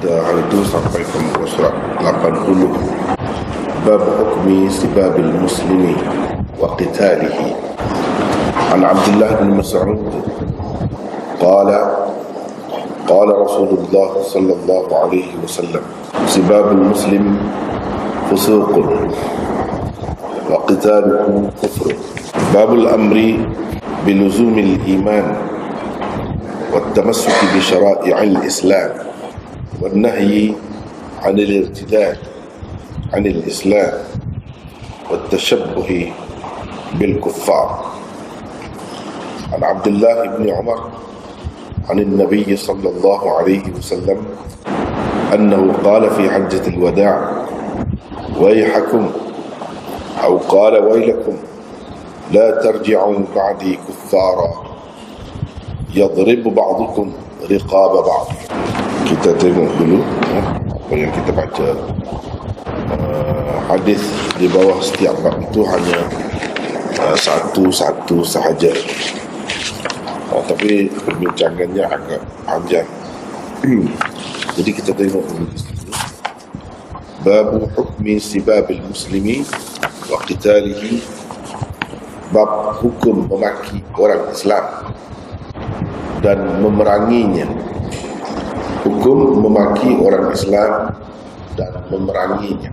Hal itu sampai ke muka surat 80. Bab hukmi sibabil muslimi wa qitalihi. An Abdullah bin Mas'ud qala Rasulullah sallallahu alaihi wasallam sibabul muslim fusuqun wa qitaluhu kufrun. Babul amri biluzumil iman والتمسك بشرائع الإسلام والنهي عن الارتداد عن الإسلام والتشبه بالكفار. عن عبد الله بن عمر عن النبي صلى الله عليه وسلم أنه قال في حجة الوداع ويحكم أو قال ويلكم لا ترجعوا بعدي كفارا يضرب بعضكم رقاب بعض. Kita tengok dulu apa yang kita baca. Hadis di bawah setiap bab itu hanya satu sahaja, tapi perbincangannya agak panjang. Jadi kita tengok dulu. Bab hukmi sibabil muslimi wa qitalihi. Bab hukum memaki orang Islam dan memeranginya. Hukum memaki orang Islam dan memeranginya.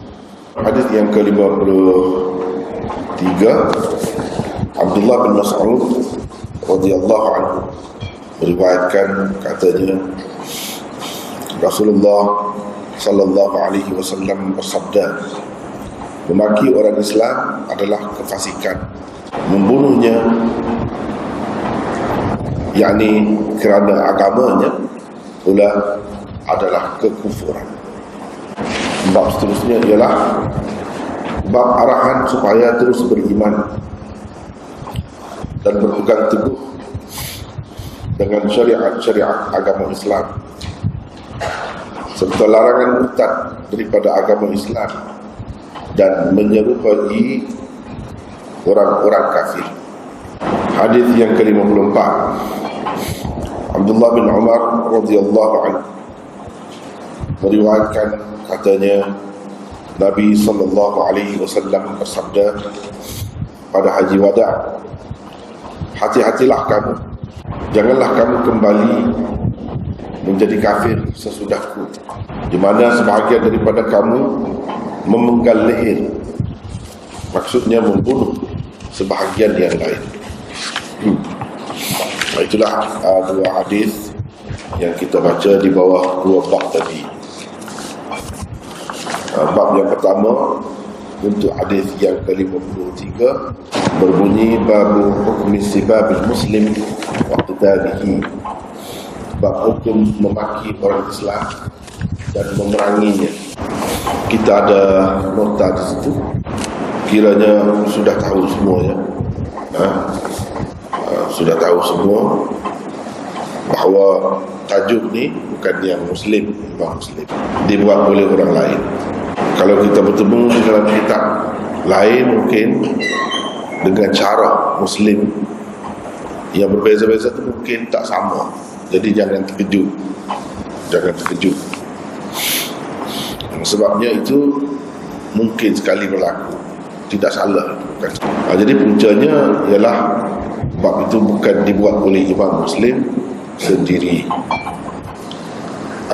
Hadis yang ke-53, Abdullah bin Mas'ud radhiyallahu anhu meriwayatkan, katanya Rasulullah sallallahu alaihi wasallam bersabda, memaki orang Islam adalah kefasikan, membunuhnya yakni kerana agamanya pula adalah kekufuran. Bab seterusnya ialah bab arahan supaya terus beriman dan berpegang teguh dengan syariat agama Islam, serta larangan murtad daripada agama Islam dan menyerupai orang-orang kafir. Hadis yang ke-54, Abdullah bin Umar radhiyallahu anhu meriwayatkan, katanya Nabi sallallahu alaihi wasallam bersabda pada haji wada', hati-hatilah kamu, janganlah kamu kembali menjadi kafir sesudahku, di mana sebahagian daripada kamu memenggal leher, maksudnya membunuh sebahagian yang lain. Itulah dua hadis yang kita baca di bawah dua bab tadi. Bab yang pertama untuk hadis yang ke-53 berbunyi babu hukmi sibabil muslim wa qitalihi. Bab hukum memaki orang Islam dan memeranginya. Kita ada nota di situ, kiranya sudah tahu semuanya. Sudah tahu semua bahawa tajuk ni bukan yang Muslim, Imam Muslim, dibuat oleh orang lain. Kalau kita bertemu di dalam kitab lain mungkin dengan cara Muslim yang berbeza-beza itu mungkin tak sama. Jadi jangan terkejut. Sebabnya itu mungkin sekali berlaku, tidak salah. Jadi puncanya ialah bab itu bukan dibuat oleh Imam Muslim sendiri.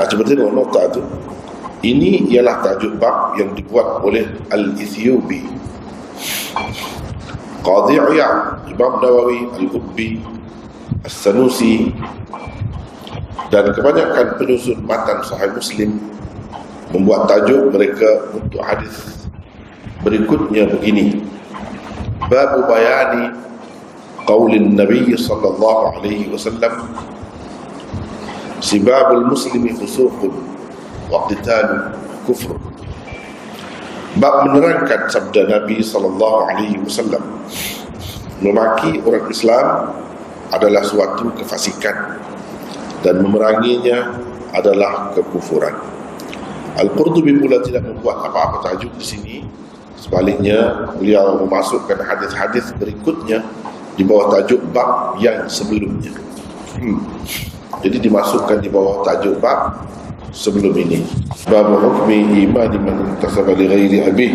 Cuba tengok nota tu. Ini ialah tajuk bab yang dibuat oleh Al-Ethiopi, Qadhi Iyad, Imam Nawawi, Al-Ubbi, As-Sanusi, dan kebanyakan penyusun matan Sahih Muslim membuat tajuk mereka untuk hadis berikutnya begini: Babu bayani qaulin Nabi sallallahu alaihi wasallam sibabul muslimi fusuqun wa qitalu kufr. Bab menerangkan sabda Nabi sallallahu alaihi wasallam, memaki orang Islam adalah suatu kefasikan dan memeranginya adalah kekufuran. Al-Qurtubi pula tidak membuat apa-apa tajuk di sini. Sebaliknya, beliau memasukkan hadis-hadis berikutnya di bawah tajuk bab yang sebelumnya. Jadi dimasukkan di bawah tajuk bab sebelum ini. Bab hukmi iman man intasaba li ghairi abih,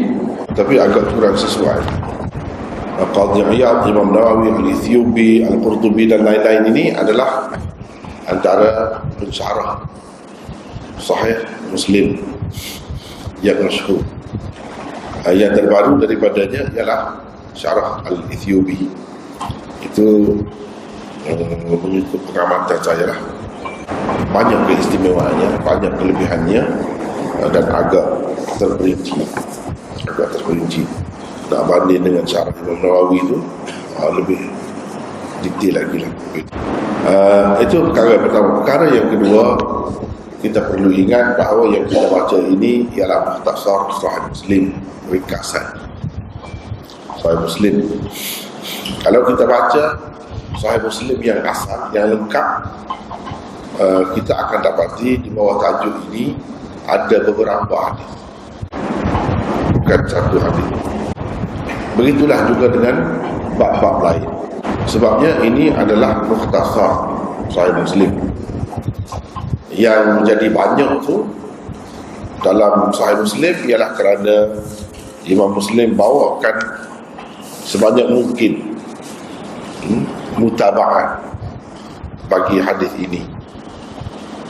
tapi agak kurang sesuai. Qadhi Iyad, Imam Nawawi, Al-Ethiopi, Al-Qurtubi dan lain-lain ini adalah antara pensyarah Sahih Muslim yang masyhur. Yang terbaru daripadanya ialah Syarah Al-Ethiopi. Itu mengikut pengamatan saya lah, banyak keistimewaannya, banyak kelebihannya, dan agak terperinci. Nak banding dengan Syarah Imam Nawawi itu lebih detail lagi lah. Itu perkara pertama. Perkara yang kedua, kita perlu ingat bahawa yang kita baca ini ialah mukhtasar Sahih Muslim, ringkasan Sahih Muslim. Kalau kita baca Sahih Muslim yang asal, yang lengkap, kita akan dapati di bawah tajuk ini ada beberapa hadis, bukan satu hadis. Begitulah juga dengan bab-bab lain. Sebabnya ini adalah mukhtasar Sahih Muslim. Yang menjadi banyak tu dalam Sahih Muslim ialah kerana Imam Muslim bawakan sebanyak mungkin mutaba'at bagi hadis ini,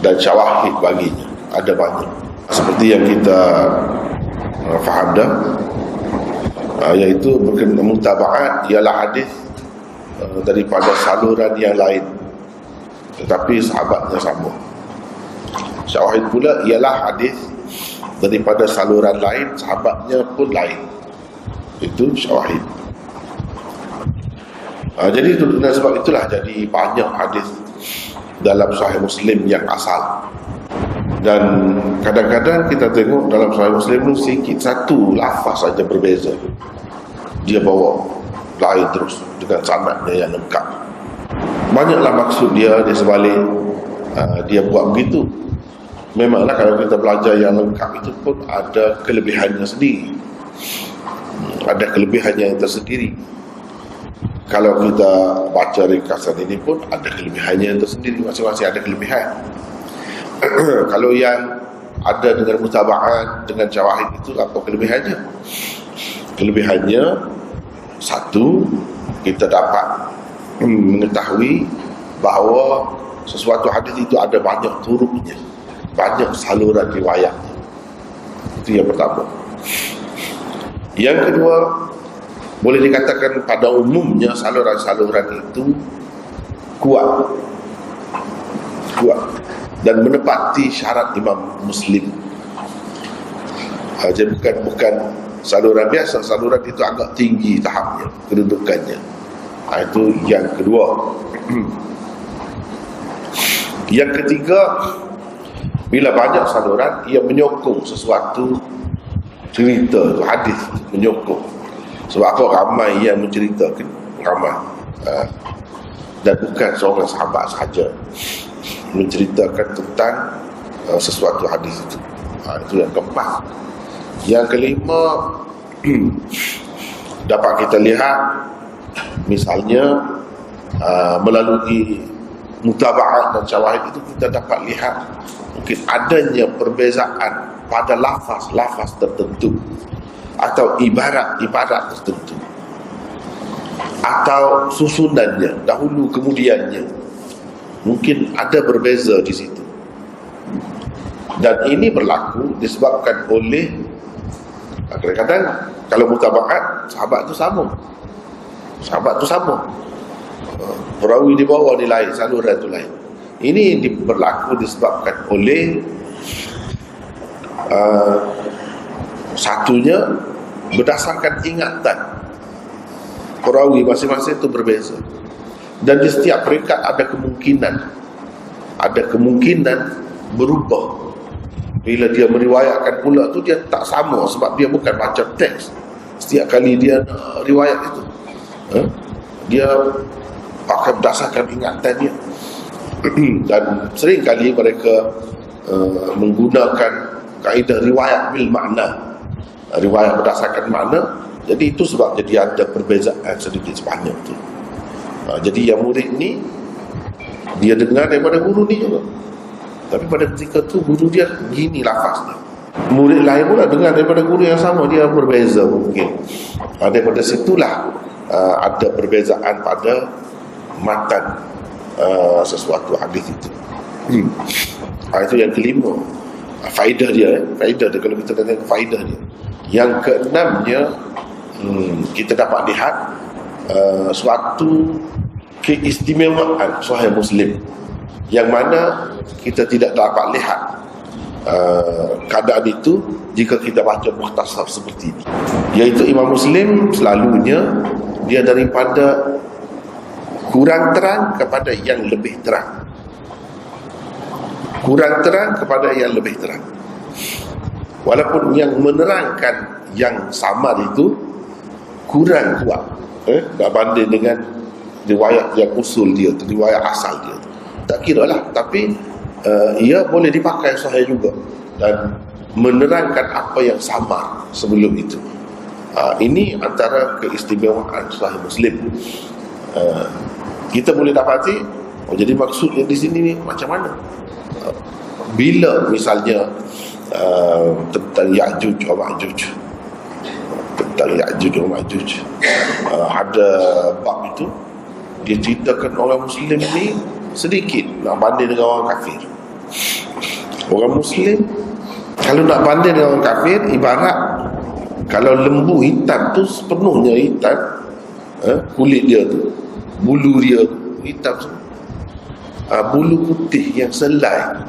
dan syawahid baginya ada banyak. Seperti yang kita faham dah, iaitu berkenaan mutaba'at ialah hadis daripada saluran yang lain tetapi sahabatnya sama. Syawahid pula ialah hadis daripada saluran lain, sahabatnya pun lain. Itu syawahid. Jadi dengan sebab itulah jadi banyak hadis dalam Sahih Muslim yang asal. Dan kadang-kadang kita tengok dalam Sahih Muslim itu sikit satu lafaz saja berbeza, dia bawa lain terus dengan sanadnya yang lengkap. Banyaklah maksud dia di sebalik dia buat begitu. Memanglah kalau kita belajar yang lengkap itu pun ada kelebihannya sendiri, ada kelebihannya yang tersendiri. Kalau kita baca ringkasan ini pun ada kelebihannya yang tersendiri, masing-masing ada kelebihan. Kalau yang ada dengan mutaba'at, dengan syawahid, itu apa kelebihannya? Kelebihannya, satu, kita dapat mengetahui bahawa sesuatu hadis itu ada banyak turuknya, banyak saluran riwayatnya. Itu yang pertama. Yang kedua, boleh dikatakan pada umumnya saluran-saluran itu kuat dan menepati syarat Imam Muslim. Jadi bukan saluran biasa, saluran itu agak tinggi tahapnya, kedudukannya. Itu yang kedua. Yang ketiga, bila banyak saluran, ia menyokong sesuatu cerita, hadis menyokong. Sebab apa? Ramai yang menceritakan, ramai, dan bukan seorang sahabat sahaja menceritakan tentang sesuatu hadis itu. Itu yang keempat. Yang kelima, dapat kita lihat misalnya melalui mutaba'at dan syawahid itu kita dapat lihat mungkin adanya perbezaan pada lafaz tertentu, atau ibarat tertentu, atau susunannya dahulu kemudiannya, mungkin ada berbeza di situ. Dan ini berlaku disebabkan oleh kadang-kadang kalau mutaba'at sahabat itu sama, perawi di bawah ni lain, saluran itu lain. Ini berlaku disebabkan oleh satunya berdasarkan ingatan perawi masing-masing itu berbeza, dan di setiap peringkat ada kemungkinan berubah. Bila dia meriwayatkan pula tu dia tak sama, sebab dia bukan baca teks setiap kali dia riwayat itu, dia akan berdasarkan ingatan dia. Dan sering kali mereka menggunakan kaedah riwayat bil makna, riwayat berdasarkan makna. Jadi itu sebab jadi ada perbezaan sedikit sebanyak tu. Jadi yang murid ni dia dengar daripada guru ni juga. Tapi pada ketika tu guru dia gini lafaznya. Murid lain pula dengar daripada guru yang sama, dia berbeza mungkin. Daripada situlah ada perbezaan pada matan sesuatu hadis itu. Itu yang kelima. Faedah dia, kalau kita tengok faedah dia. Yang keenamnya, kita dapat lihat suatu keistimewaan Sahih Muslim yang mana kita tidak dapat lihat keadaan itu jika kita baca mukhtasar seperti ini. Iaitu Imam Muslim selalunya dia daripada kurang terang kepada yang lebih terang. Kurang terang kepada yang lebih terang. Walaupun yang menerangkan yang samar itu kurang kuat, nak banding dengan riwayat yang usul dia, riwayat asal dia. Tak kira lah, tapi ia boleh dipakai sahih juga dan menerangkan apa yang samar sebelum itu. Ini antara keistimewaan Sahih Muslim. Kita boleh dapati, jadi maksudnya di sini ni macam mana? Bila misalnya tentang Ya'juj wa Ma'juj, ada bab itu, dia ceritakan orang Muslim ni sedikit nak banding dengan orang kafir. Orang Muslim kalau nak banding dengan orang kafir, ibarat kalau lembu hitam tu sepenuhnya hitam, kulit dia tu, bulu dia tu hitam semua. Bulu putih yang selai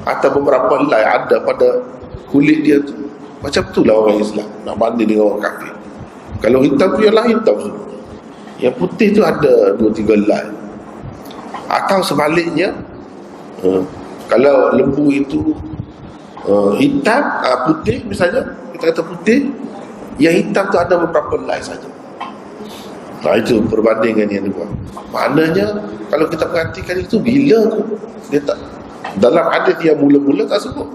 atau beberapa helai ada pada kulit dia tu, macam itulah orang Islam nak banding dengan orang kafir. Kalau hitam tu ialah hitam semua, yang putih tu ada 2-3 helai. Atau sebaliknya, kalau lembu itu hitam, putih misalnya, kita kata putih, yang hitam tu ada beberapa helai saja. Itu perbandingan yang dibuat. Maknanya kalau kita perhatikan itu, bila tu dia tak, dalam hadis yang mula-mula tak sebut,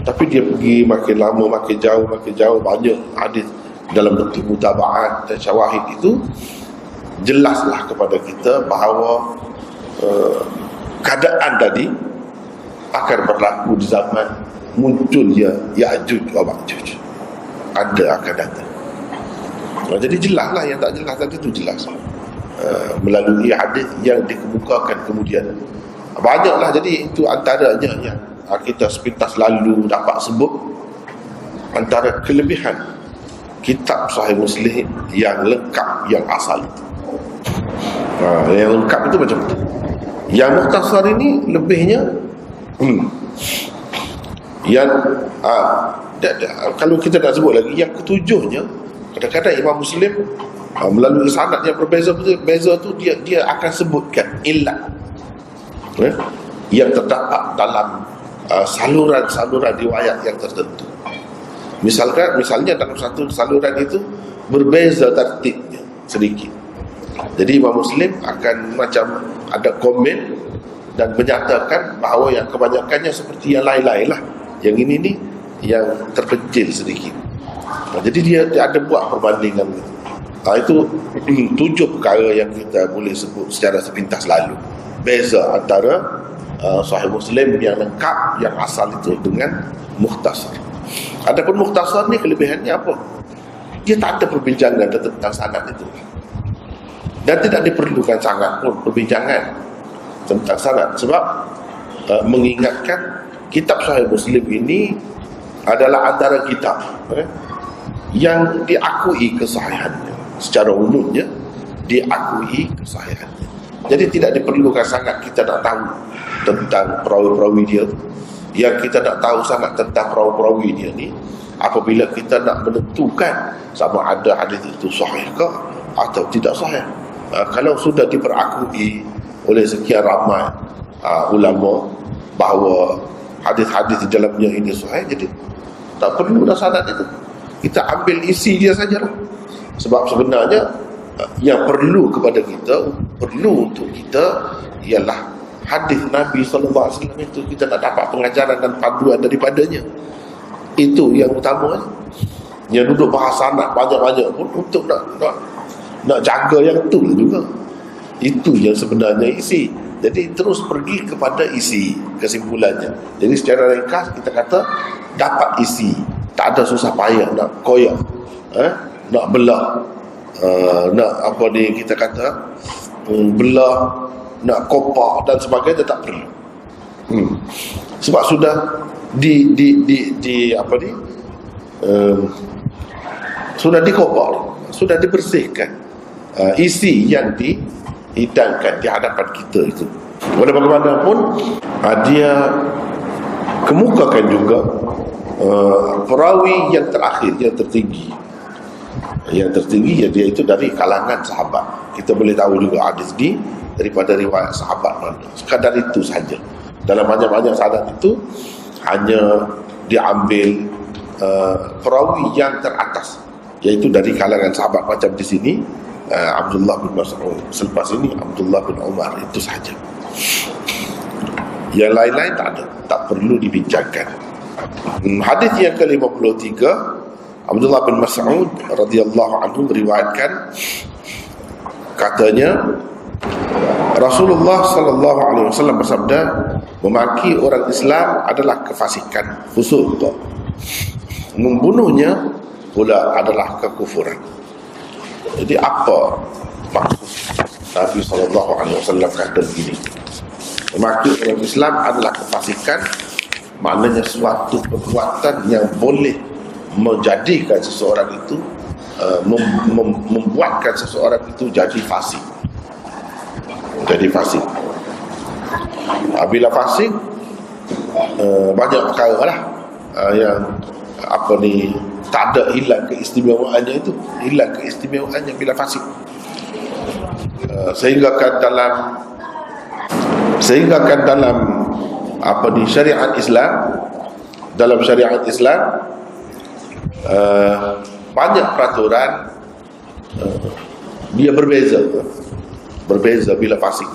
tapi dia pergi makin lama, makin jauh, banyak hadis dalam bentuk mutaba'at dan syawahid itu jelaslah kepada kita bahawa keadaan tadi akan berlaku di zaman munculnya Ya'juj wa Ma'juj. Ada akan datang. Jadi jelaslah, yang tak jelas tadi itu jelas melalui hadis yang dikemukakan kemudian. Banyaklah, jadi itu antaranya yang kita sepintas lalu dapat sebut antara kelebihan kitab Sahih Muslim yang lengkap, yang asal itu. Yang lengkap itu macam itu. Yang mukhtasar ini lebihnya yang kalau kita nak sebut lagi, yang ketujuhnya, kadang-kadang Imam Muslim melalui sanad yang berbeza tu dia akan sebutkan illat yang terdapat dalam saluran riwayat yang tertentu. Misalnya dalam satu saluran itu berbeza tertibnya sedikit. Jadi Imam Muslim akan macam ada komen dan menyatakan bahawa yang kebanyakannya seperti yang lain-lain lah. Yang ini ni yang terpencil sedikit. Jadi dia ada buat perbandingan gitu. Itu 7 perkara yang kita boleh sebut secara sepintas lalu. Beza antara Sahih Muslim yang lengkap, yang asal itu dengan mukhtasar. Adapun mukhtasar ni kelebihannya apa? Dia tak ada perbincangan tentang sanad itu. Dan tidak diperlukan sangat pun perbincangan tentang sanad, sebab mengingatkan kitab Sahih Muslim ini adalah antara kitab yang diakui kesahihannya. Secara umumnya diakui kesahihannya. Jadi tidak diperlukan sangat kita nak tahu tentang perawi-perawi dia. Yang kita nak tahu sangat tentang perawi-perawi dia ni apabila kita nak menentukan sama ada hadis itu sahih ke atau tidak sahih. Kalau sudah diperakui oleh sekian ramai ulama bahawa hadis-hadis di dalamnya ini sahih, jadi tak perlu dah sanad itu. Kita ambil isi dia sajalah. Sebab sebenarnya yang perlu kepada kita, perlu untuk kita ialah hadis Nabi SAW itu. Kita nak dapat pengajaran dan panduan daripadanya. Itu yang utama. Yang duduk bahas sanad banyak-banyak pun untuk nak jaga yang betul juga. Itu yang sebenarnya isi. Jadi terus pergi kepada isi kesimpulannya. Jadi secara ringkas kita kata dapat isi, tak ada susah payah nak koyak, nak belah, nak apa ni kita kata belah, nak kopak dan sebagainya, tak perlu. Sebab sudah di apa ni, sudah dikopak, sudah dibersihkan isi yang dihidangkan di hadapan kita itu. Walau bagaimanapun dia kemukakan juga perawi yang terakhir, yang tertinggi ya, dia itu dari kalangan sahabat. Kita boleh tahu juga hadis ni daripada riwayat sahabat mana. Sekadar itu saja. Dalam banyak-banyak sahabat itu hanya diambil perawi yang teratas, iaitu dari kalangan sahabat, macam di sini Abdullah bin Mas'ud, selepas ini Abdullah bin Umar, itu sahaja. Yang lain-lain tak ada, tak perlu dibincangkan. Hadis yang ke-53, Abdullah bin Mas'ud radhiyallahu anhu meriwayatkan, katanya Rasulullah sallallahu alaihi wasallam bersabda, memaki orang Islam adalah kefasikan, fusuq. Membunuhnya pula adalah kekufuran. Jadi apa maksud Nabi sallallahu alaihi wasallam kata begini? Memaki orang Islam adalah kefasikan, maknanya suatu perbuatan yang boleh menjadikan seseorang itu membuatkan seseorang itu jadi fasik. Jadi fasik. Bila fasik, banyak perkara lah yang apa ni, tak ada, hilang keistimewaannya itu, hilang keistimewaannya bila fasik. Sehingga kan dalam apa ni, syariat Islam, dalam syariat Islam banyak peraturan dia berbeza bila fasik.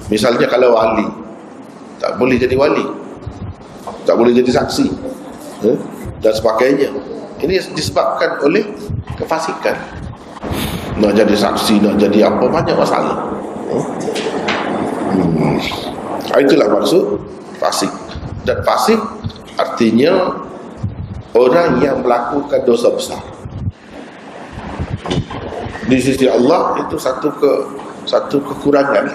Misalnya kalau wali, tak boleh jadi wali, tak boleh jadi saksi, dan sebagainya. Ini disebabkan oleh kefasikan. Nak jadi saksi, nak jadi apa, banyak masalah. Itulah maksud fasik. Dan fasik artinya orang yang melakukan dosa besar. Di sisi Allah itu satu kekurangan.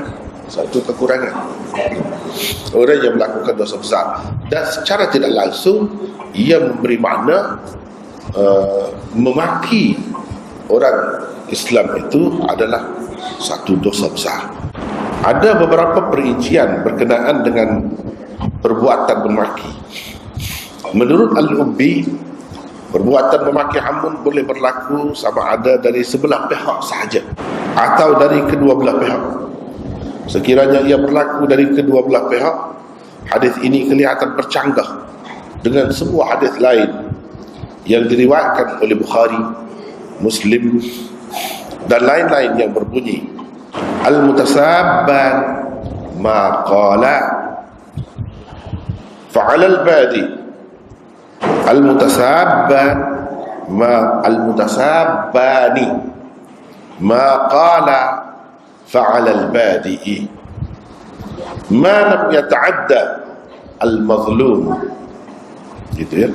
Orang yang melakukan dosa besar, dan secara tidak langsung ia memberi makna memaki orang Islam itu adalah satu dosa besar. Ada beberapa perincian berkenaan dengan perbuatan memaki. Menurut Al-Ubbi, perbuatan memaki hamun boleh berlaku sama ada dari sebelah pihak sahaja atau dari kedua belah pihak. Sekiranya ia berlaku dari kedua belah pihak, hadis ini kelihatan bercanggah dengan sebuah hadis lain yang diriwayatkan oleh Bukhari, Muslim dan lain-lain yang berbunyi, al-mutasabban ma qala fa'ala al-badi. Al-mutasabban ma al-mutasabbani ma qala fa'ala al-badi ma lam yata'adda al-mazlum. Gitu ya.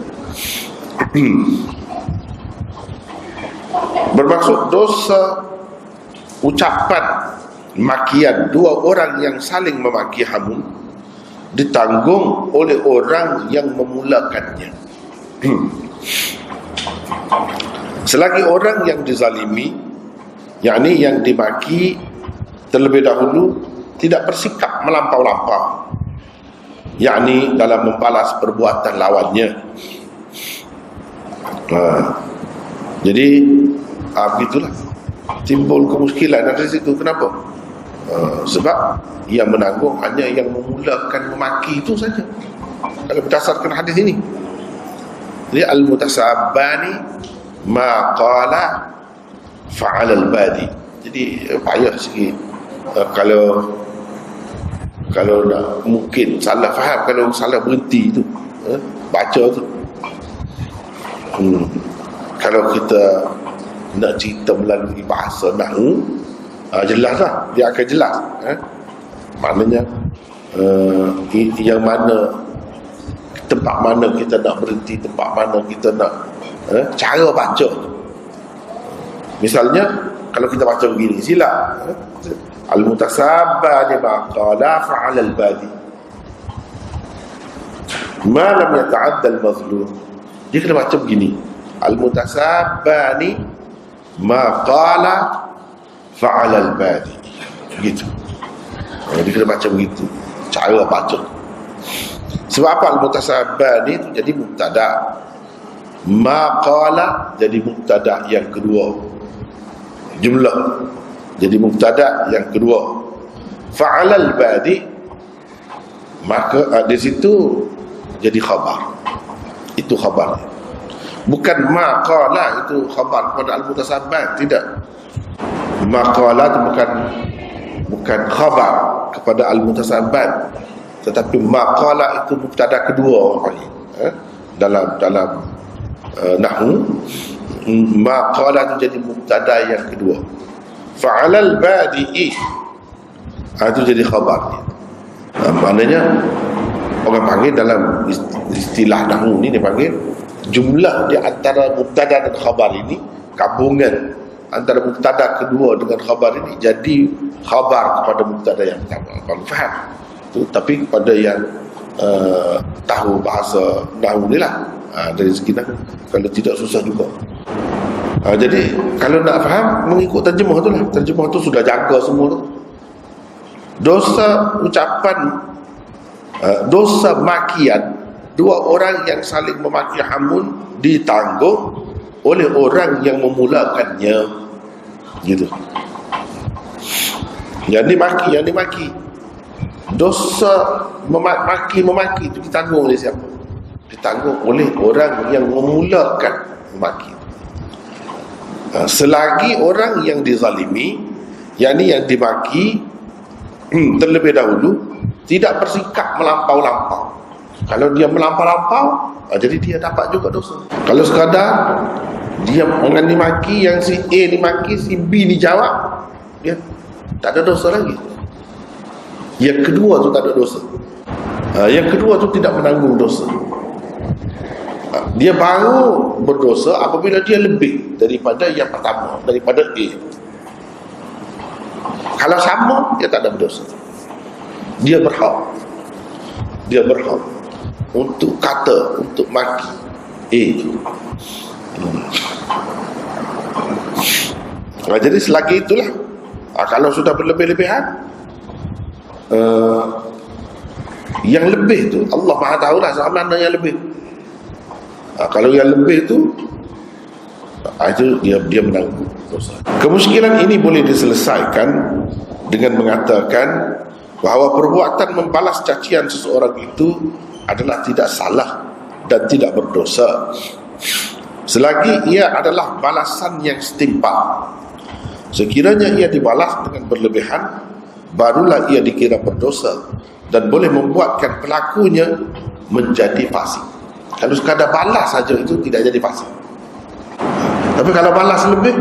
Bermaksud dosa ucapan makian dua orang yang saling memaki hamun ditanggung oleh orang yang memulakannya. Selagi orang yang dizalimi, yakni yang dimaki, terlebih dahulu tidak bersikap melampau-lampau, yakni dalam membalas perbuatan lawannya. Jadi begitulah timbul kemuskilan dari situ. Kenapa? Sebab yang menanggung hanya yang memulakan memaki itu saja, kalau berdasarkan hadis ini. Jadi al-mutasabbani ma qala fa'ala al-badi. Jadi payah sikit kalau nak, mungkin salah faham kalau salah berhenti tu baca tu. Kalau kita nak cerita melalui bahasa nahwu, jelas lah, dia akan jelas. Maknanya yang mana, tempat mana kita nak berhenti, tempat mana kita nak cara baca. Misalnya kalau kita baca begini, sila al-mutasabbani ma qala fa'ala al-badi ma lam yata'adda al-mazlum. Dia kena baca begini, al-mutasabbani ma qala fa'ala al-badi, begitu. Dia kena baca begitu, cara baca. Sebab apa? Al-mutasabbani itu jadi mubtada, ma qala jadi mubtada yang kedua, jumlah jadi mubtada yang kedua. Fa'alal badi, maka di situ jadi khabar. Itu khabar. Bukan ma qala itu khabar kepada al-mutasabbat, tidak. Ma qala itu bukan khabar kepada al-mutasabbat, tetapi ma qala itu mubtada kedua dalam nahwu. Ma qala itu jadi mubtada yang kedua. Fa'alal badi'i itu jadi khabar. Maknanya orang panggil dalam istilah nahwu ni, dia panggil jumlah di antara mubtada dan khabar ini, gabungan antara mubtada kedua dengan khabar ini jadi khabar kepada mubtada yang pertama. Kalau faham tu, tapi kepada yang tahu bahasa nahwu ni lah, dari segi nahwu. Kalau tidak, susah juga. Jadi kalau nak faham, mengikut terjemah tu lah. Terjemah tu sudah jaga semua tu. Dosa ucapan, dosa makian dua orang yang saling memaki hamun ditanggung oleh orang yang memulakannya, gitu. Yang dimaki, dosa memaki itu ditanggung oleh siapa? Ditanggung oleh orang yang memulakan memaki. Selagi orang yang dizalimi, yakni yang dimaki, terlebih dahulu tidak bersikap melampau-lampau. Kalau dia melampau-lampau, jadi dia dapat juga dosa. Kalau sekadar dia dengan dimaki, yang si A dimaki, si B dijawab, dia tak ada dosa lagi. Yang kedua tu tak ada dosa. Yang kedua tu tidak menanggung dosa. Dia baru berdosa apabila dia lebih daripada yang pertama, daripada A. Kalau sama, dia tak ada berdosa. Dia berhak untuk kata, untuk maki A. Jadi selagi itulah, kalau sudah berlebih-lebihan, yang lebih tu Allah Maha tahu lah mana yang lebih. Kalau yang lebih tu dia menanggung dosa. Kemusykilan ini boleh diselesaikan dengan mengatakan bahawa perbuatan membalas cacian seseorang itu adalah tidak salah dan tidak berdosa selagi ia adalah balasan yang setimpal. Sekiranya ia dibalas dengan berlebihan, barulah ia dikira berdosa dan boleh membuatkan pelakunya menjadi fasik. Kalau sekadar balas saja itu tidak jadi fasik. Tapi kalau balas lebih,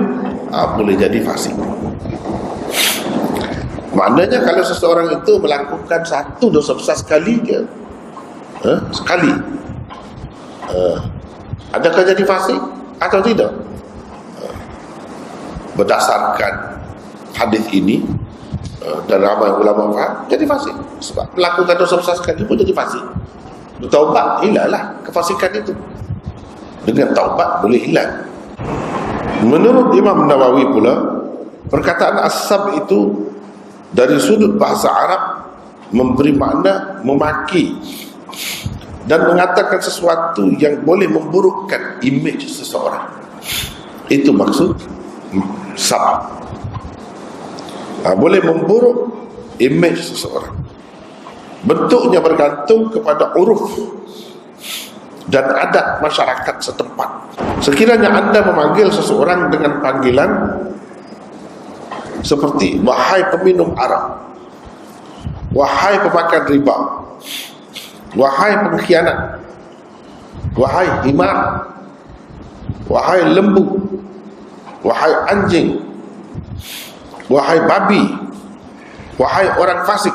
boleh jadi fasik. Maknanya kalau seseorang itu melakukan satu dosa besar sekali ke, sekali, adakah jadi fasik atau tidak? Berdasarkan hadis ini dan ramai ulama faham, jadi fasik. Sebab melakukan dosa besar sekali pun jadi fasik. Bertaubat, hilanglah kefasikan itu. Dengan taubat boleh hilang. Menurut Imam Nawawi pula, perkataan as-sab itu dari sudut bahasa Arab memberi makna memaki dan mengatakan sesuatu yang boleh memburukkan imej seseorang. Itu maksud sab. Boleh memburuk imej seseorang. Bentuknya bergantung kepada uruf dan adat masyarakat setempat. Sekiranya anda memanggil seseorang dengan panggilan seperti wahai peminum arak, wahai pemakan riba, wahai pengkhianat, wahai himar, wahai lembu, wahai anjing, wahai babi, wahai orang fasik,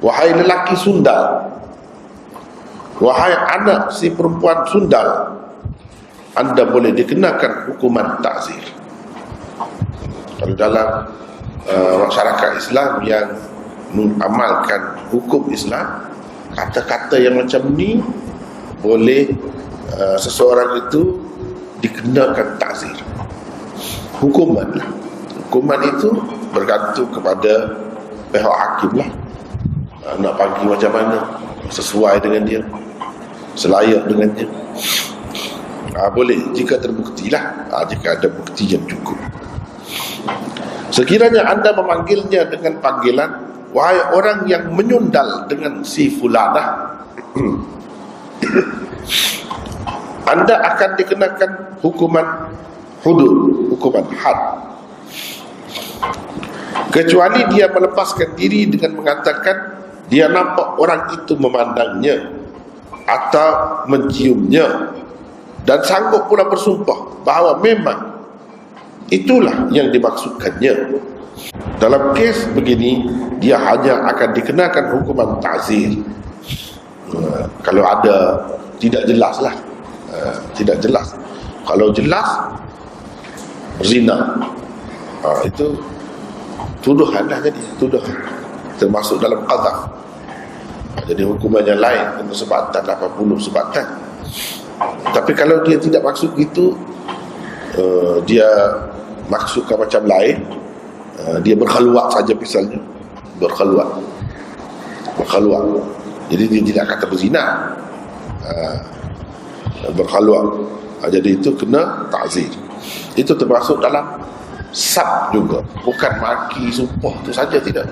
wahai lelaki sundal, wahai anak si perempuan sundal, anda boleh dikenakan hukuman ta'zir. Kalau dalam masyarakat Islam yang mengamalkan hukum Islam, kata-kata yang macam ni boleh seseorang itu dikenakan ta'zir, hukuman lah. Hukuman itu bergantung kepada pihak hakim lah, nak bagi macam mana, sesuai dengan dia, selayak dengan dia. Boleh jika terbukti lah, jika ada bukti yang cukup. Sekiranya anda memanggilnya dengan panggilan, wahai orang yang menyundal dengan si fulanah, anda akan dikenakan hukuman hudud, hukuman had, kecuali dia melepaskan diri dengan mengatakan dia nampak orang itu memandangnya atau menciumnya, dan sanggup pula bersumpah bahawa memang itulah yang dimaksudkannya. Dalam kes begini, dia hanya akan dikenakan hukuman ta'zir. Kalau ada tidak jelas lah, tidak jelas. Kalau jelas berzina, itu tuduhan lah, jadi tuduhan termasuk dalam qadhaf. Jadi hukuman yang lain kena sebatan 80 sebatan. Tapi kalau dia tidak maksud gitu, dia maksudkan macam lain, dia berkhaluat saja misalnya, berkhaluat, jadi dia tidak kata berzina, berkhaluat, jadi itu kena ta'zir. Itu termasuk dalam sab juga, bukan maki sumpah itu saja, tidak,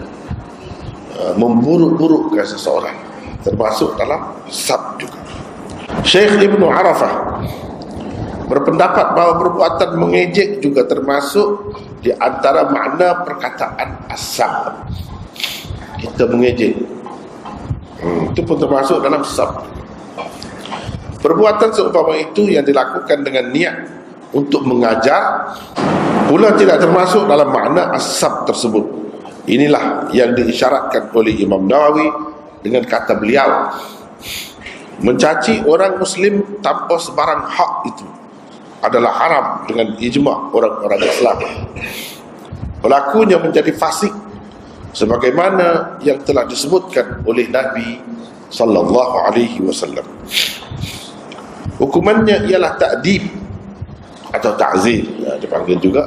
memburuk-burukkan seseorang termasuk dalam sab juga. Syekh Ibn Arafah berpendapat bahawa perbuatan mengejek juga termasuk di antara makna perkataan as-sab. Kita mengejek, itu pun termasuk dalam sab. Perbuatan seumpama itu yang dilakukan dengan niat untuk mengajar pula tidak termasuk dalam makna as-sab tersebut. Inilah yang diisyaratkan oleh Imam Nawawi dengan kata beliau, mencaci orang muslim tanpa sebarang hak itu adalah haram dengan ijma' orang-orang Islam. Pelakunya menjadi fasik sebagaimana yang telah disebutkan oleh Nabi sallallahu alaihi wasallam. Hukumannya ialah ta'dib atau ta'zir, dipanggil juga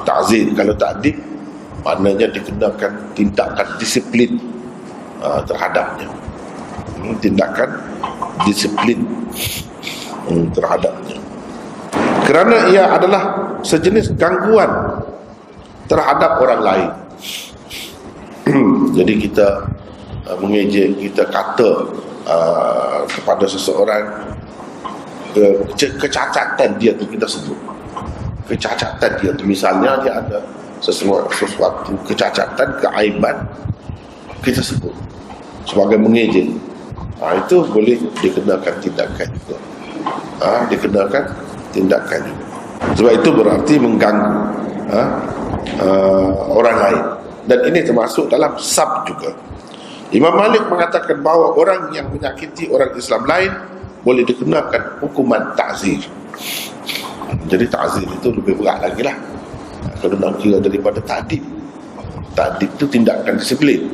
ta'zir. Kalau ta'dib maknanya dikenakan tindakan disiplin terhadapnya, tindakan disiplin terhadapnya, kerana ia adalah sejenis gangguan terhadap orang lain. Jadi kita mengejek, kita kata kepada seseorang kecacatan dia tu, kita sebut kecacatan dia tu, misalnya dia ada sesuatu kecacatan, keaiban, kita sebut sebagai mengejek, itu boleh dikenakan tindakan juga, dikenakan tindakan juga. Sebab itu berarti mengganggu orang lain, dan ini termasuk dalam sab juga. Imam Malik mengatakan bahawa orang yang menyakiti orang Islam lain boleh dikenakan hukuman ta'zir. Jadi ta'zir itu lebih berat lagi lah, kalau nak kira daripada ta'dib. Ta'dib itu tindakan disiplin.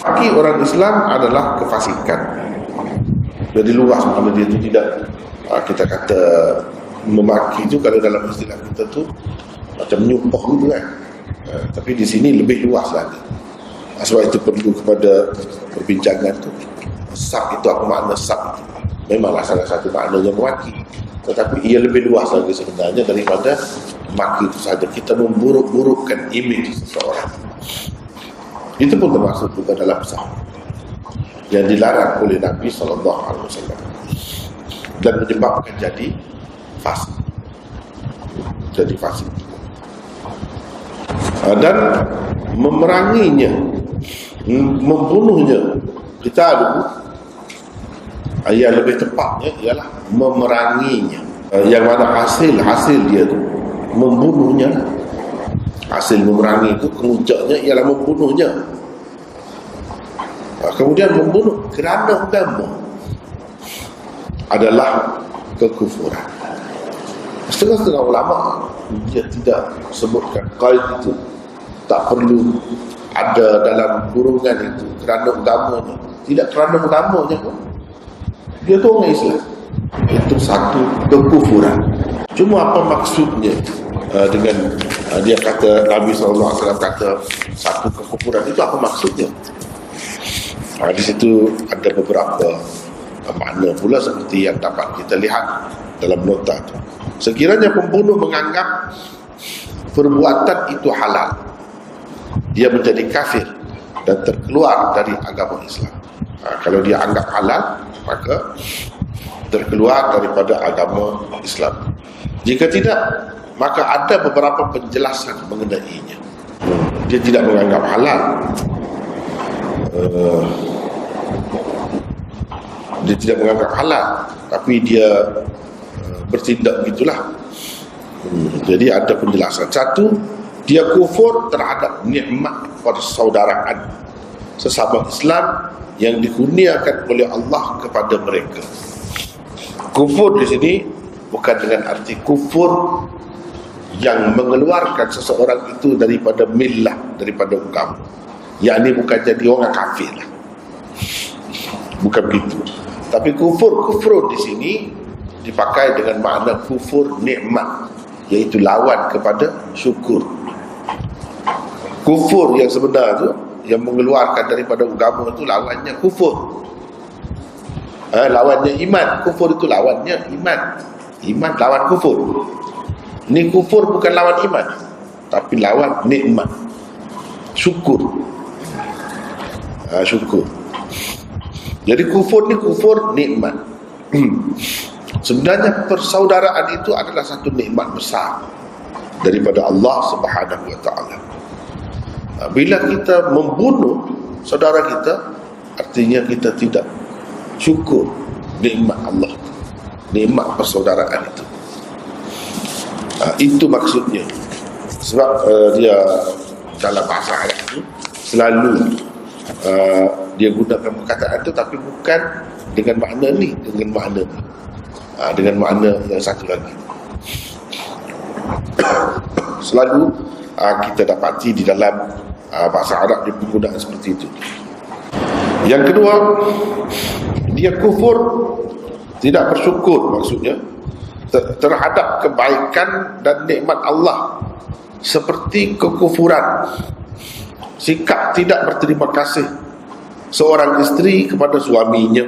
Maki orang Islam adalah kefasikan. Jadi luas kalau dia itu tidak, kita kata memaki itu kalau dalam istilah kita tu macam menyumpah gitu kan. Tapi di sini lebih luas lagi. Sebab itu perlu kepada perbincangan tu. Sab itu apa makna sab? Memanglah salah satu maknanya memaki, tetapi ia lebih luas lagi sebenarnya daripada maki itu saja. Kita memburuk-burukkan imej seseorang, itu pun termasuk juga dalam sab yang dilarang oleh Nabi SAW, dan menyebabkan jadi fasik, dan memeranginya, membunuhnya. Kita ada yang lebih tepatnya ialah memeranginya, yang mana hasil dia tu membunuhnya. Hasil memerangi itu kemuncaknya ialah membunuhnya. Kemudian membunuh kerana agama adalah kekufuran. Setengah-setengah ulama dia tidak sebutkan qaid itu, tak perlu ada dalam kurungan itu kerana agamanya. Tidak kerana agamanya pun dia tu orang Islam, itu satu kekufuran. Cuma apa maksudnya dengan dia kata Nabi SAW kata satu kekufuran, itu apa maksudnya? Di situ ada beberapa makna pula seperti yang dapat kita lihat dalam nota itu. Sekiranya pembunuh menganggap perbuatan itu halal, dia menjadi kafir dan terkeluar dari agama Islam. Kalau dia anggap halal, maka terkeluar daripada agama Islam. Jika tidak, maka ada beberapa penjelasan mengenainya. Dia tidak menganggap halal, dia tidak menganggap halal, tapi dia bertindak begitulah. Jadi ada penjelasan. Satu, dia kufur terhadap nikmat persaudaraan sesama Islam yang dikurniakan oleh Allah kepada mereka. Kufur di sini bukan dengan arti kufur yang mengeluarkan seseorang itu daripada millah, daripada agama. Yakni bukan jadi orang kafir lah. Bukan begitu. Tapi kufur di sini dipakai dengan makna kufur nikmat, iaitu lawan kepada syukur. Kufur yang sebenar tu, yang mengeluarkan daripada agama itu lawannya kufur. Lawannya iman. Kufur itu lawannya iman. Iman lawan kufur. Ni kufur bukan lawan iman, tapi lawan nikmat, syukur. Syukur. Jadi kufur ni kufur nikmat. Sebenarnya persaudaraan itu adalah satu nikmat besar daripada Allah Subhanahu wa taala. Bila kita membunuh saudara kita, artinya kita tidak syukur nikmat Allah, nikmat persaudaraan itu. Itu maksudnya. Sebab dia dalam bahasa Arab itu selalu dia gunakan perkataan itu, tapi bukan dengan makna ni, dengan makna ni, dengan makna yang satu lagi. Selalu kita dapati di dalam bahasa Arab dia penggunaan seperti itu. Yang kedua, dia kufur, tidak bersyukur, maksudnya terhadap kebaikan dan nikmat Allah, seperti kekufuran sikap tidak berterima kasih seorang isteri kepada suaminya.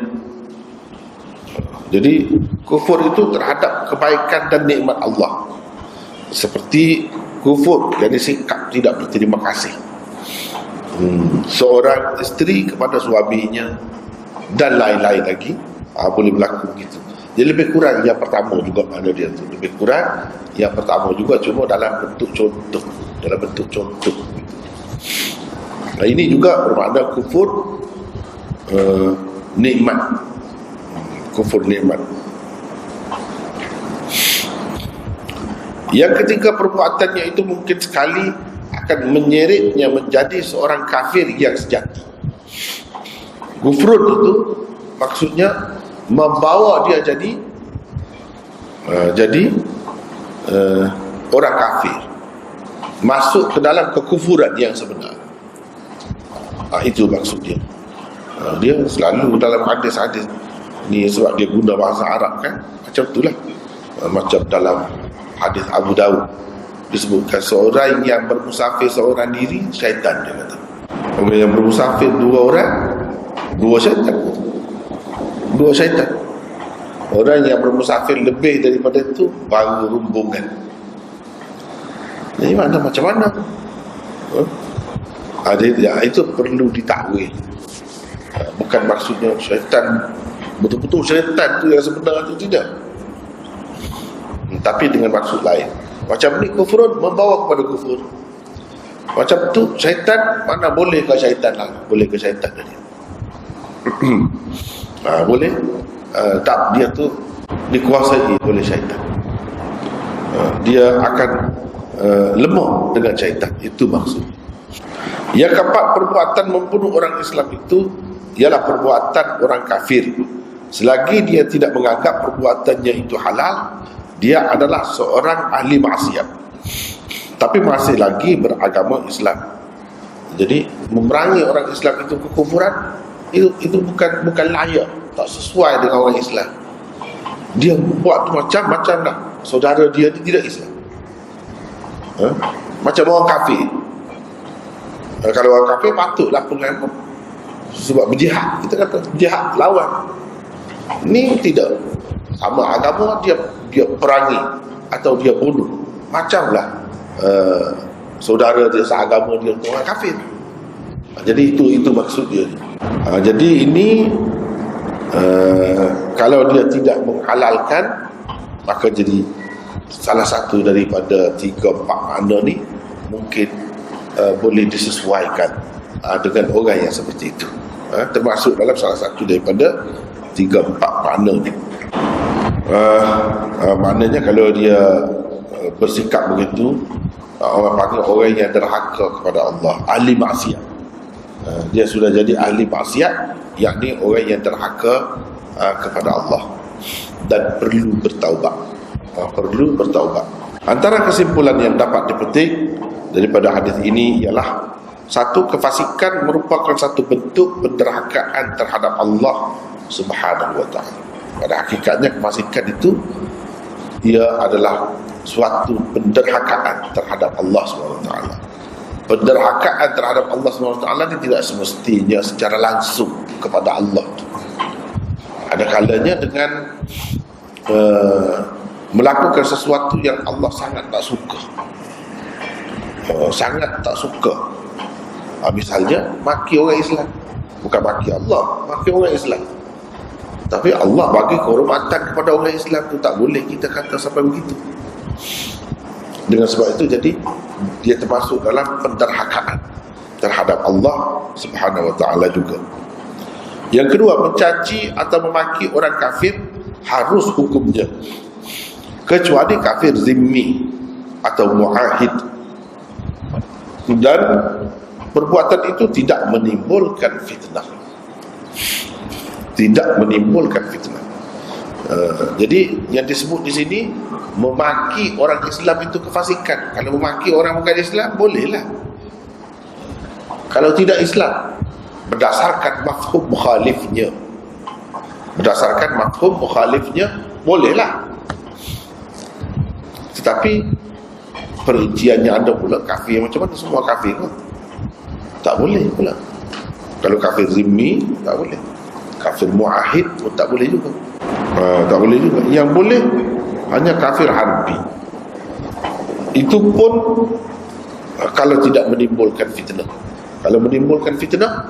Jadi kufur itu terhadap kebaikan dan nikmat Allah, seperti kufur, jadi sikap tidak berterima kasih seorang isteri kepada suaminya, dan lain-lain lagi. Boleh berlaku begitu. Jadi lebih kurang yang pertama juga makna dia tu, lebih kurang yang pertama juga, cuma dalam bentuk contoh, dalam bentuk contoh. Nah, ini juga bermakna kufur nikmat, kufur nikmat. Yang ketiga, perbuatannya itu mungkin sekali akan menyeretnya menjadi seorang kafir yang sejati. Kufrun itu maksudnya membawa dia jadi orang kafir, masuk ke dalam kekufuran yang sebenar. Itu maksudnya. Dia selalu dalam hadis-hadis ni, sebab dia guna bahasa Arab kan, macam itulah. Macam dalam hadis Abu Dawud disebutkan seorang yang bermusafir seorang diri, syaitan, dia kata. Orang yang bermusafir dua orang, dua syaitan. Dua syaitan. Orang yang bermusafir lebih daripada itu, baru rombongan. Jadi mana macam mana? Itu perlu ditakwil. Bukan maksudnya syaitan, betul-betul syaitan tu yang sebenar tu, tidak. Tapi dengan maksud lain. Macam ni kufurun membawa kepada kufur. Macam tu syaitan, mana boleh ke syaitan lah, boleh ke syaitan tadi. Boleh tak, dia tu dikuasai oleh syaitan. Dia akan lemah dengan syaitan. Itu maksud. Yang keempat, perbuatan membunuh orang Islam itu ialah perbuatan orang kafir. Selagi dia tidak menganggap perbuatannya itu halal, dia adalah seorang ahli maksiat, tapi masih lagi beragama Islam. Jadi memerangi orang Islam itu kekufuran, itu bukan layak, tak sesuai dengan orang Islam. Dia buat macam-macam lah. Saudara dia tidak Islam, macam orang kafir. Kalau orang kafir patutlah pengaku sebab berjihad, kita kata berjihad lawan. Ini tidak, sama agama dia perangi atau dia bunuh, macamlah saudara dia seagama dia orang kafir. Jadi itu maksud dia. Jadi ini kalau dia tidak menghalalkan, maka jadi salah satu daripada 3-4 makna ni mungkin boleh disesuaikan dengan orang yang seperti itu, termasuk dalam salah satu daripada 3-4 makna ni. Maknanya kalau dia bersikap begitu, orang panggil orang yang derhaka kepada Allah, ahli maksiat. Dia sudah jadi ahli maksiat, yakni orang yang derhaka kepada Allah dan perlu bertaubat. Perlu bertaubat. Antara kesimpulan yang dapat dipetik daripada hadis ini ialah, satu, kefasikan merupakan satu bentuk penderhakaan terhadap Allah Subhanahu wa ta'ala. Pada hakikatnya kefasikan itu ia adalah suatu penderhakaan terhadap Allah Subhanahu wa ta'ala. Penderhakaan terhadap Allah Subhanahu wa ta'ala ini tidak semestinya secara langsung kepada Allah. Ada kalanya dengan melakukan sesuatu yang Allah sangat tak suka. Sangat tak suka. Misalnya maki orang Islam. Bukan maki Allah, maki orang Islam. Tapi Allah bagi kehormatan kepada orang Islam tu, tak boleh kita kata sampai begitu. Dengan sebab itu jadi dia termasuk dalam penderhakaan terhadap Allah Subhanahu wa ta'ala juga. Yang kedua, mencaci atau memaki orang kafir harus hukumnya, kecuali kafir zimmi atau muahid, dan perbuatan itu tidak menimbulkan fitnah. Tidak menimbulkan fitnah. Jadi yang disebut di sini, memaki orang Islam itu kefasikan. Kalau memaki orang bukan Islam, bolehlah. Kalau tidak Islam, berdasarkan mafhum mukhalifnya, bolehlah. Tetapi perinciannya ada pula, kafir macam mana, semua kafir pun tak boleh pula. Kalau kafir zimmi tak boleh, kafir muahid pun tak boleh juga. Tak boleh juga. Yang boleh hanya kafir harbi. Itu pun kalau tidak menimbulkan fitnah. Kalau menimbulkan fitnah,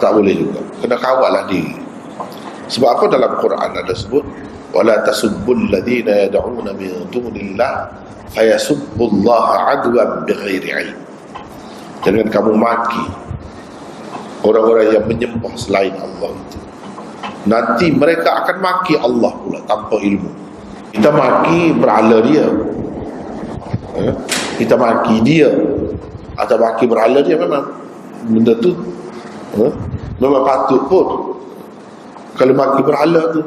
tak boleh juga. Kena kawallah diri. Sebab apa dalam Quran ada sebut, wala tasubbul ladina yad'una min dunillah fayasubbullaha adwan bighairi ilm. Jangan kamu maki orang-orang yang menyembah selain Allah itu. Nanti mereka akan maki Allah pula tanpa ilmu. Kita maki berhala dia, kita maki dia atau maki berhala dia, memang benda tu memang patut pun. Kalau maki berhala tu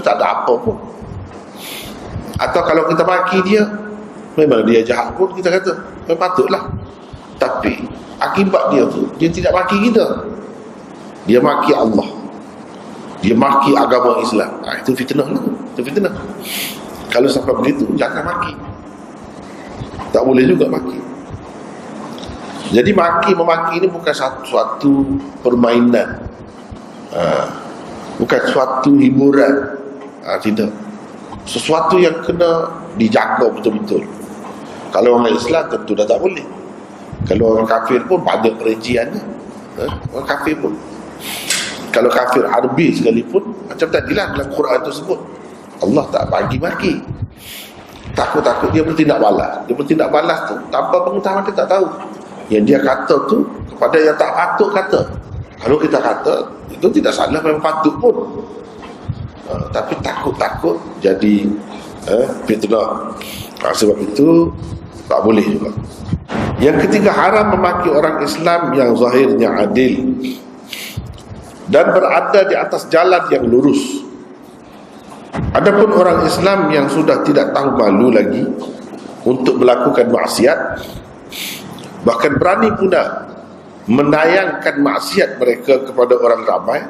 tak ada apa pun. Atau kalau kita maki dia, memang dia jahat pun, kita kata memang patutlah. Tapi akibat dia tu, dia tidak maki kita, dia maki Allah, dia maki agama Islam. Itu fitnah lah. Itu fitnah. Kalau sampai begitu, jangan maki. Tak boleh juga maki. Jadi memaki ini bukan suatu permainan, bukan suatu hiburan. Tidak. Sesuatu yang kena dijaga betul-betul. Kalau orang Islam tentu dah tak boleh. Kalau orang kafir pun banyak perinciannya. Orang kafir pun, kalau kafir harbi sekalipun, macam tadilah dalam Quran tersebut, Allah tak bagi maki. Takut-takut dia bertindak balas. Dia bertindak balas tu tanpa pengetahuan, dia tak tahu. Yang dia kata tu kepada yang tak patut kata. Kalau kita kata itu tidak salah, memang patut pun, tapi takut-takut jadi fitnah. Sebab itu tak boleh juga. Yang ketiga, haram memaki orang Islam yang zahirnya adil. dan berada di atas jalan yang lurus. Adapun orang Islam yang sudah tidak tahu malu lagi untuk melakukan maksiat, bahkan berani pula menayangkan maksiat mereka kepada orang ramai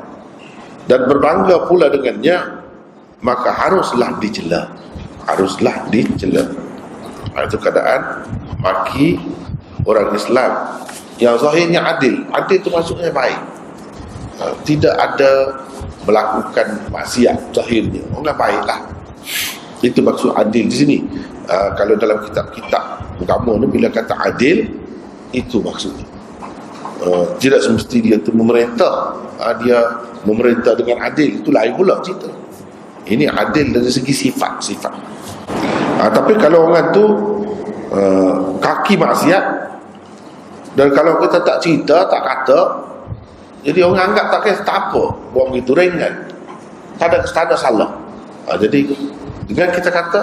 dan berbangga pula dengannya, maka haruslah dicela. Haruslah dicela. Itu keadaan maki orang Islam yang zahirnya adil. Adil itu maksudnya baik, tidak ada melakukan maksiat zahirnya, orang baiklah. Itu maksud adil di sini. Kalau dalam kitab-kitab agama ni bila kata adil, itu maksudnya. Tidak semesti dia tu memerintah. Dia memerintah dengan adil, itu lain pula cerita. Ini adil dari segi sifat. Tapi kalau orang tu kaki maksiat, dan kalau kita tak cerita, tak kata, jadi orang anggap tak apa, buat begitu ringan, tak ada salah. Jadi dengan kita kata,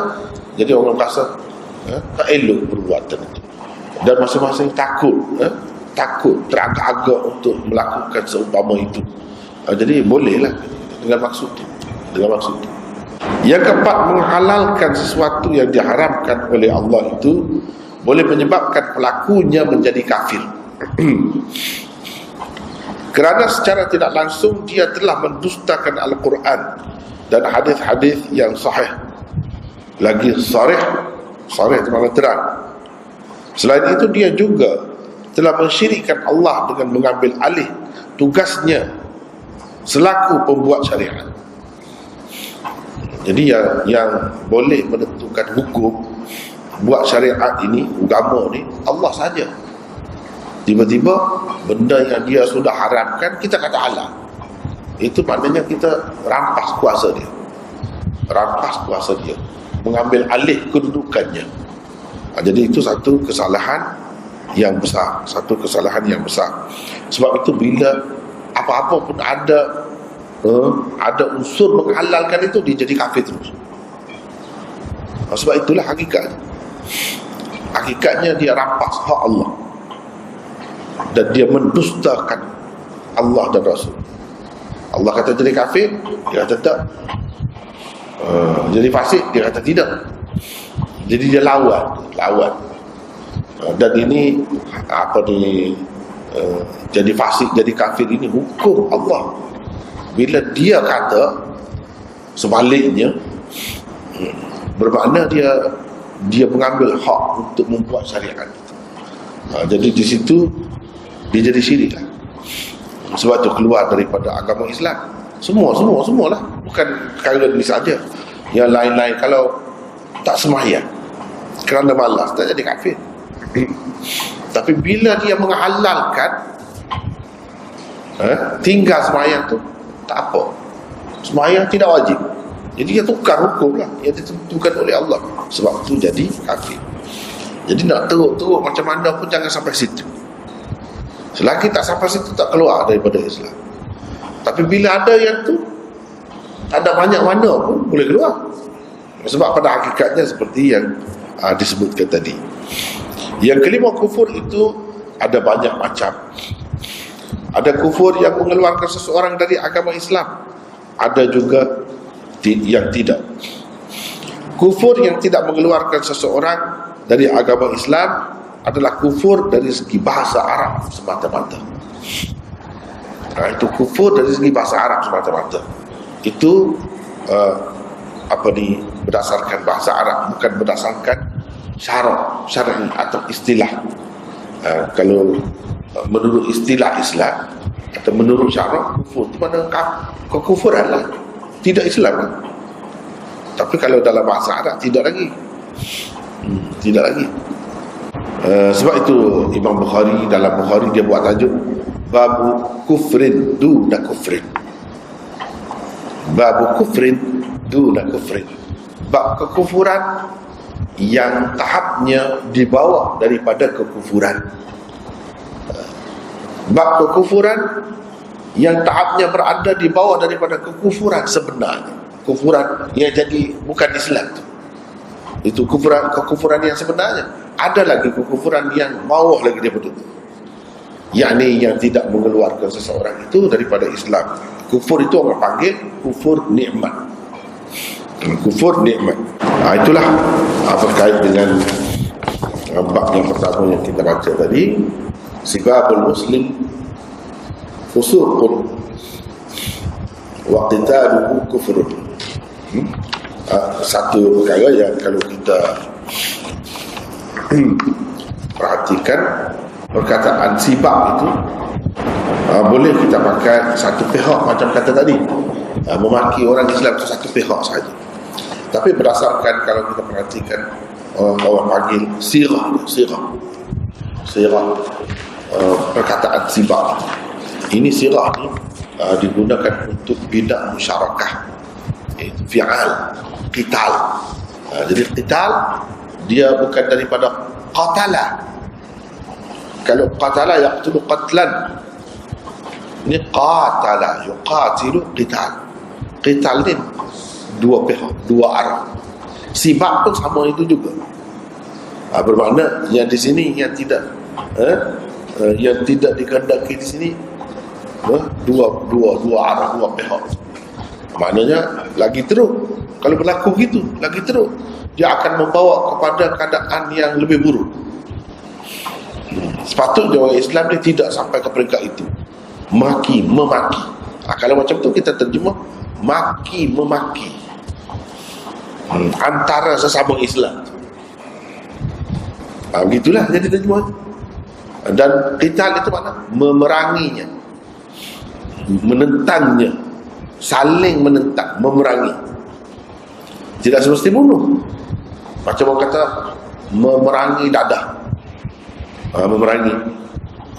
jadi orang rasa tak elok perbuatan itu, dan masing-masing takut teragak-agak untuk melakukan seumpama itu. Jadi bolehlah dengan maksud itu. Yang keempat, menghalalkan sesuatu yang diharamkan oleh Allah itu boleh menyebabkan pelakunya menjadi kafir. Kerana secara tidak langsung dia telah mendustakan Al-Quran dan hadis-hadis yang sahih. Lagi sharih itu makna terang. Selain itu, dia juga telah mensyirikkan Allah dengan mengambil alih tugasnya selaku pembuat syariat. Jadi yang boleh menentukan hukum buat syariat ini, agama ni, Allah saja. Tiba-tiba benda yang dia sudah haramkan kita kata halal, itu maknanya kita rampas kuasa dia, mengambil alih kedudukannya. Jadi itu satu kesalahan yang besar. Sebab itu bila apa-apa pun ada unsur menghalalkan itu, dia jadi kafir terus. Sebab itulah hakikatnya dia rampas hak Allah, dan dia mendustakan Allah dan Rasul. Allah kata jadi kafir, dia kata tak. Jadi fasik, dia kata tidak. Jadi dia lawan. Dan ini jadi fasik, jadi kafir ini hukum Allah. Bila dia kata sebaliknya, bermakna dia mengambil hak untuk membuat syariat. Jadi di situ dia jadi syirik lah. Sebab tu keluar daripada agama Islam. Semualah. Bukan perkara ini saja. Yang lain-lain kalau tak sembahyang kerana malas, tak jadi kafir. Tapi bila dia menghalalkan tinggal sembahyang tu, tak apa. Sembahyang tidak wajib. Jadi dia tukar hukum lah yang ditentukan oleh Allah. Sebab tu jadi kafir. Jadi nak teruk-teruk macam mana pun jangan sampai situ. Selagi tak sampai situ, tak keluar daripada Islam. Tapi bila ada yang tu, ada banyak mana pun boleh keluar. Sebab pada hakikatnya seperti yang disebutkan tadi. Yang kelima, kufur itu ada banyak macam. Ada kufur yang mengeluarkan seseorang dari agama Islam, ada juga yang tidak. Kufur yang tidak mengeluarkan seseorang dari agama Islam adalah kufur dari segi bahasa Arab semata-mata. Itu kufur dari segi bahasa Arab semata-mata. Itu berdasarkan bahasa Arab, bukan berdasarkan syar'i atau istilah. Kalau menurut istilah Islam atau menurut syarak, kufur itu mana kekufuran lah, tidak Islam. Tapi kalau dalam bahasa Arab tidak lagi. Sebab itu Imam Bukhari, dalam Bukhari dia buat tajuk babu kufrin duna kufrin. Babu kufrin duna kufrin. Bab kekufuran yang tahapnya di bawah daripada kekufuran. Bab kekufuran yang tahapnya berada di bawah daripada kekufuran sebenarnya. Kufuran yang jadi bukan Islam itu kekufuran yang sebenarnya. Ada lagi kekufuran yang bawah lagi daripada itu. yakni yang tidak mengeluarkan seseorang itu daripada Islam. Kufur itu orang panggil kufur nikmat. Kufur nikmat. Itulah berkait dengan bab yang pertama yang kita baca tadi, sibabul muslim fusuqun wa qitaluhu kufrun. Satu perkara yang kalau kita perhatikan perkataan sibab itu, boleh kita pakai satu pihak macam kata tadi, memaki orang Islam itu satu pihak saja. Tapi berdasarkan kalau kita perhatikan orang panggil sirah, perkataan sibab. Ini sirah ni digunakan untuk bidak musyarakah, fi'al, qital. Jadi qital dia bukan daripada qatala. Kalau qatala yaqtulu qatlan, ini qatala yuqatilu qital. Qital ni dua pihak, dua arah. Sibab pun sama itu juga. Bermakna yang di sini yang tidak dikehendaki di sini dua arah, dua pihak. Maknanya lagi teruk. Kalau berlaku gitu, lagi teruk, dia akan membawa kepada keadaan yang lebih buruk. Sepatutnya orang Islam ni tidak sampai ke peringkat itu. Maki, memaki. Kalau macam tu kita terjemah maki, memaki antara sesama Islam. Begitulah jadi terjemah. Dan qital itu mana? Memeranginya, menentangnya, saling menentang, memerangi. Tidak semesti bunuh. Macam orang kata memerangi dadah. Memerangi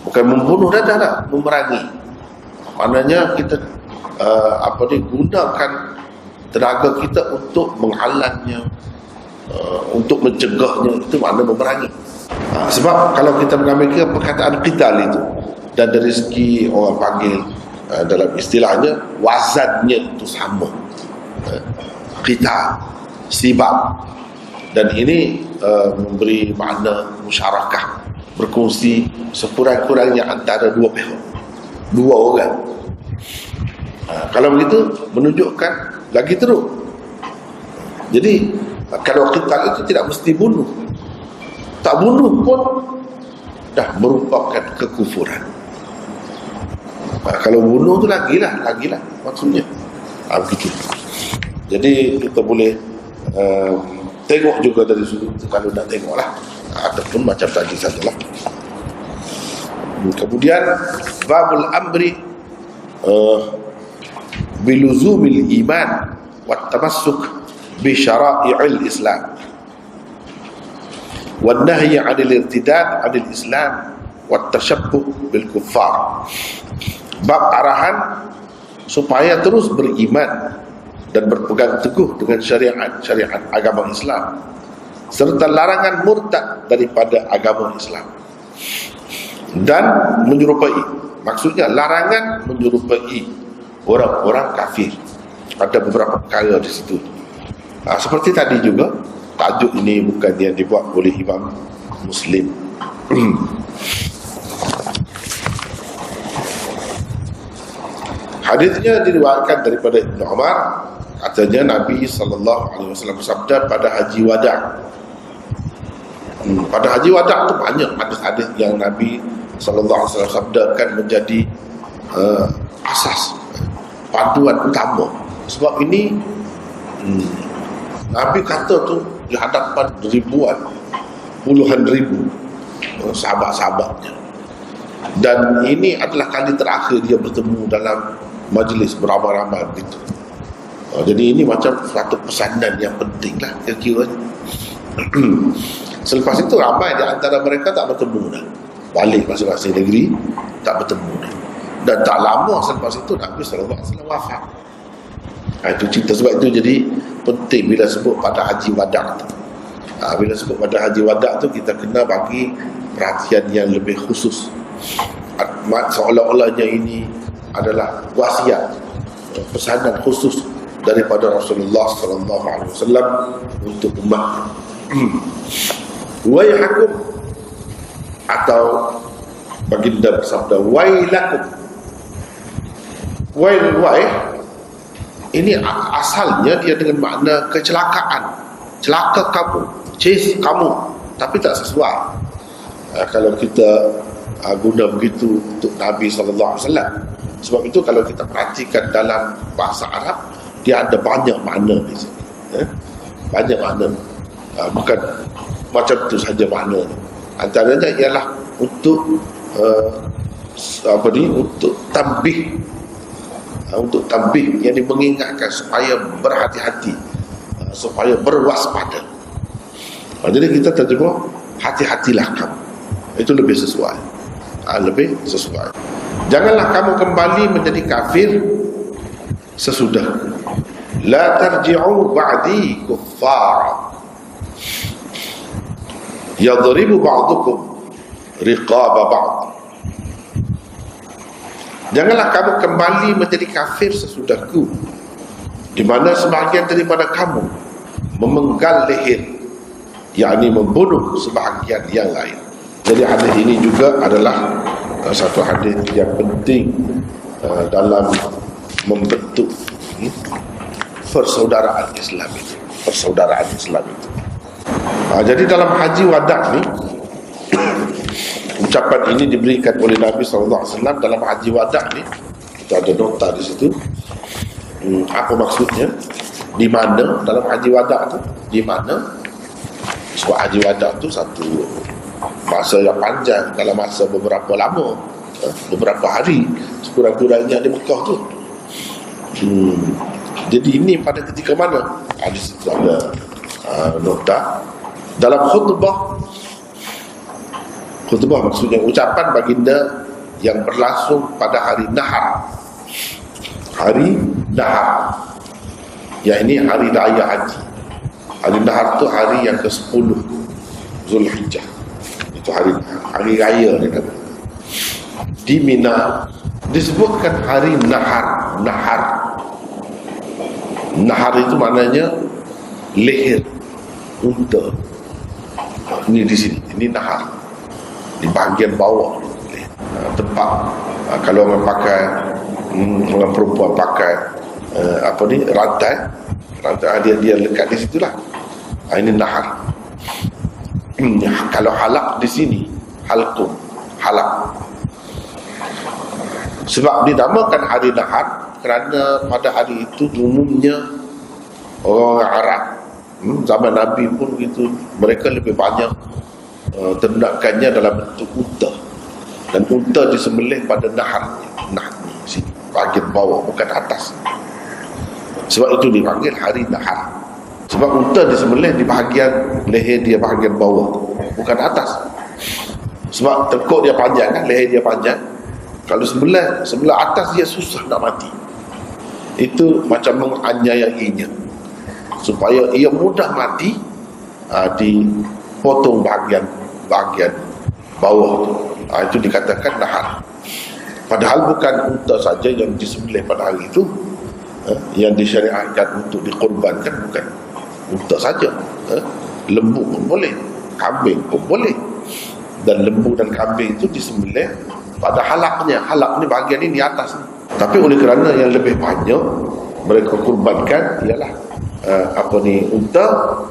bukan membunuh dadah tak, memerangi. Maknanya kita gunakan tenaga kita untuk menghalangnya, untuk mencegahnya, itu makna memerangi. Sebab kalau kita mengambil perkataan qital itu, dan dari segi orang panggil dalam istilahnya wazannya itu sama, qital, sibab, dan ini memberi makna musyarakah, berkongsi sekurang-kurangnya antara dua pihak, dua orang. Kalau begitu menunjukkan lagi teruk. Jadi kalau qital itu tidak mesti bunuh. Tak bunuh pun dah merupakan kekufuran. Kalau bunuh tu lagilah maksudnya. Begitu. Jadi kita boleh tengok juga dari sudut kalau nak tengoklah, ataupun macam tadi sajalah. Kemudian babul amri biluzumil iman wat tamassuk bi syara'i'il Islam wan nahyi 'anil irtidad 'anil Islam wat tashabbuh bil kuffar. Bab arahan supaya terus beriman dan berpegang teguh dengan syariat agama Islam, serta larangan murtad daripada agama Islam dan menyerupai, maksudnya larangan menyerupai orang-orang kafir. Ada beberapa perkara di situ. Seperti tadi juga, tajuk ini bukan yang dibuat oleh Imam Muslim. Hadisnya diriwayatkan daripada Ibnu Umar, katanya Nabi SAW bersabda pada haji wada'. Pada haji wada' itu banyak hadis-hadis yang Nabi SAW sabdakan menjadi asas, panduan utama. Sebab ini Nabi kata tu di hadapan ribuan, puluhan ribu sahabat-sahabatnya, dan ini adalah kali terakhir dia bertemu dalam majlis beramai-ramai begitu. Jadi ini macam satu pesanan yang penting lah kira-kira. Selepas itu ramai di antara mereka tak bertemu dah, balik masing-masing negeri, tak bertemu dah. Dan tak lama selepas itu Nabi SAW wafat. Itu cerita. Sebab itu jadi penting bila sebut pada haji wada' tu. Bila sebut pada haji wada' tu, kita kena bagi perhatian yang lebih khusus. Seolah-olahnya ini adalah wasiat, pesanan khusus daripada Rasulullah SAW untuk umat. Wa yahkum, atau baginda bersabda, wailakum. Wail ini asalnya dia dengan makna kecelakaan, celaka kamu, kamu, tapi tak sesuai. Kalau kita guna begitu untuk Nabi SAW. Sebab itu kalau kita perhatikan dalam bahasa Arab, dia ada banyak makna di sini. Banyak makna, bukan macam itu saja makna. Antaranya ialah untuk untuk tambih, yang mengingatkan supaya berhati-hati, supaya berwaspada. Jadi kita terjemah, hati-hatilah kamu. Itu lebih sesuai. Lebih sesuai. Janganlah kamu kembali menjadi kafir sesudah. La tarji'u ba'di kuffara yadribu ba'dukum riqaba ba'd. Janganlah kamu kembali menjadi kafir sesudahku, di mana sebahagian daripada kamu memenggal leher, yakni membunuh sebahagian yang lain. Jadi hadis ini juga adalah satu hadis yang penting dalam membentuk persaudaraan Islam itu. Jadi dalam haji wada ni, ucapan ini diberikan oleh Nabi SAW dalam haji wada ni. Kita ada nota di situ. Apa maksudnya? Di mana dalam haji wada tu? Di mana? Sebab haji wada tu satu masa yang panjang, dalam masa beberapa lama, beberapa hari sekurang-kurangnya di Mekah tu. Jadi ini pada ketika mana? Di situ ada nota. Dalam khutbah maksudnya ucapan baginda yang berlangsung pada hari Nahar. Hari Nahar, ya ini hari raya haji. Hari Nahar tu hari yang ke-10 Zulhijjah. Itu hari raya ni kan. Di Mina disebutkan hari Nahar. Nahar itu maknanya leher unta. Ini di sini, ini nahar di bahagian bawah tempat. Kalau orang pakai, orang perempuan pakai rantai dia lekat di situlah. Ini nahar. Kalau halak di sini, halak. Sebab dinamakan hari nahar kerana pada hari itu umumnya orang Arab, zaman Nabi pun begitu, mereka lebih banyak ternakannya dalam bentuk unta, dan unta disembelih pada naharnya, sini bahagian bawah, bukan atas. Sebab itu dipanggil hari nahar. Sebab unta disembelih di bahagian leher dia, bahagian bawah, bukan atas. Sebab tekuk dia panjang kan, leher dia panjang. Kalau sebelah atas dia susah nak mati. Itu macam menganiayainya, supaya ia mudah mati, dipotong bahagian bawah tu. Itu dikatakan nahar. Padahal bukan unta saja yang disembelih pada hari itu, yang disyariatkan untuk dikorbankan, bukan unta saja. Lembu pun boleh, kambing pun boleh. Dan lembu dan kambing itu disembelih pada halaknya. Halak ni bahagian ini atas ni. Tapi oleh kerana yang lebih banyak mereka kurbankan ialah unta,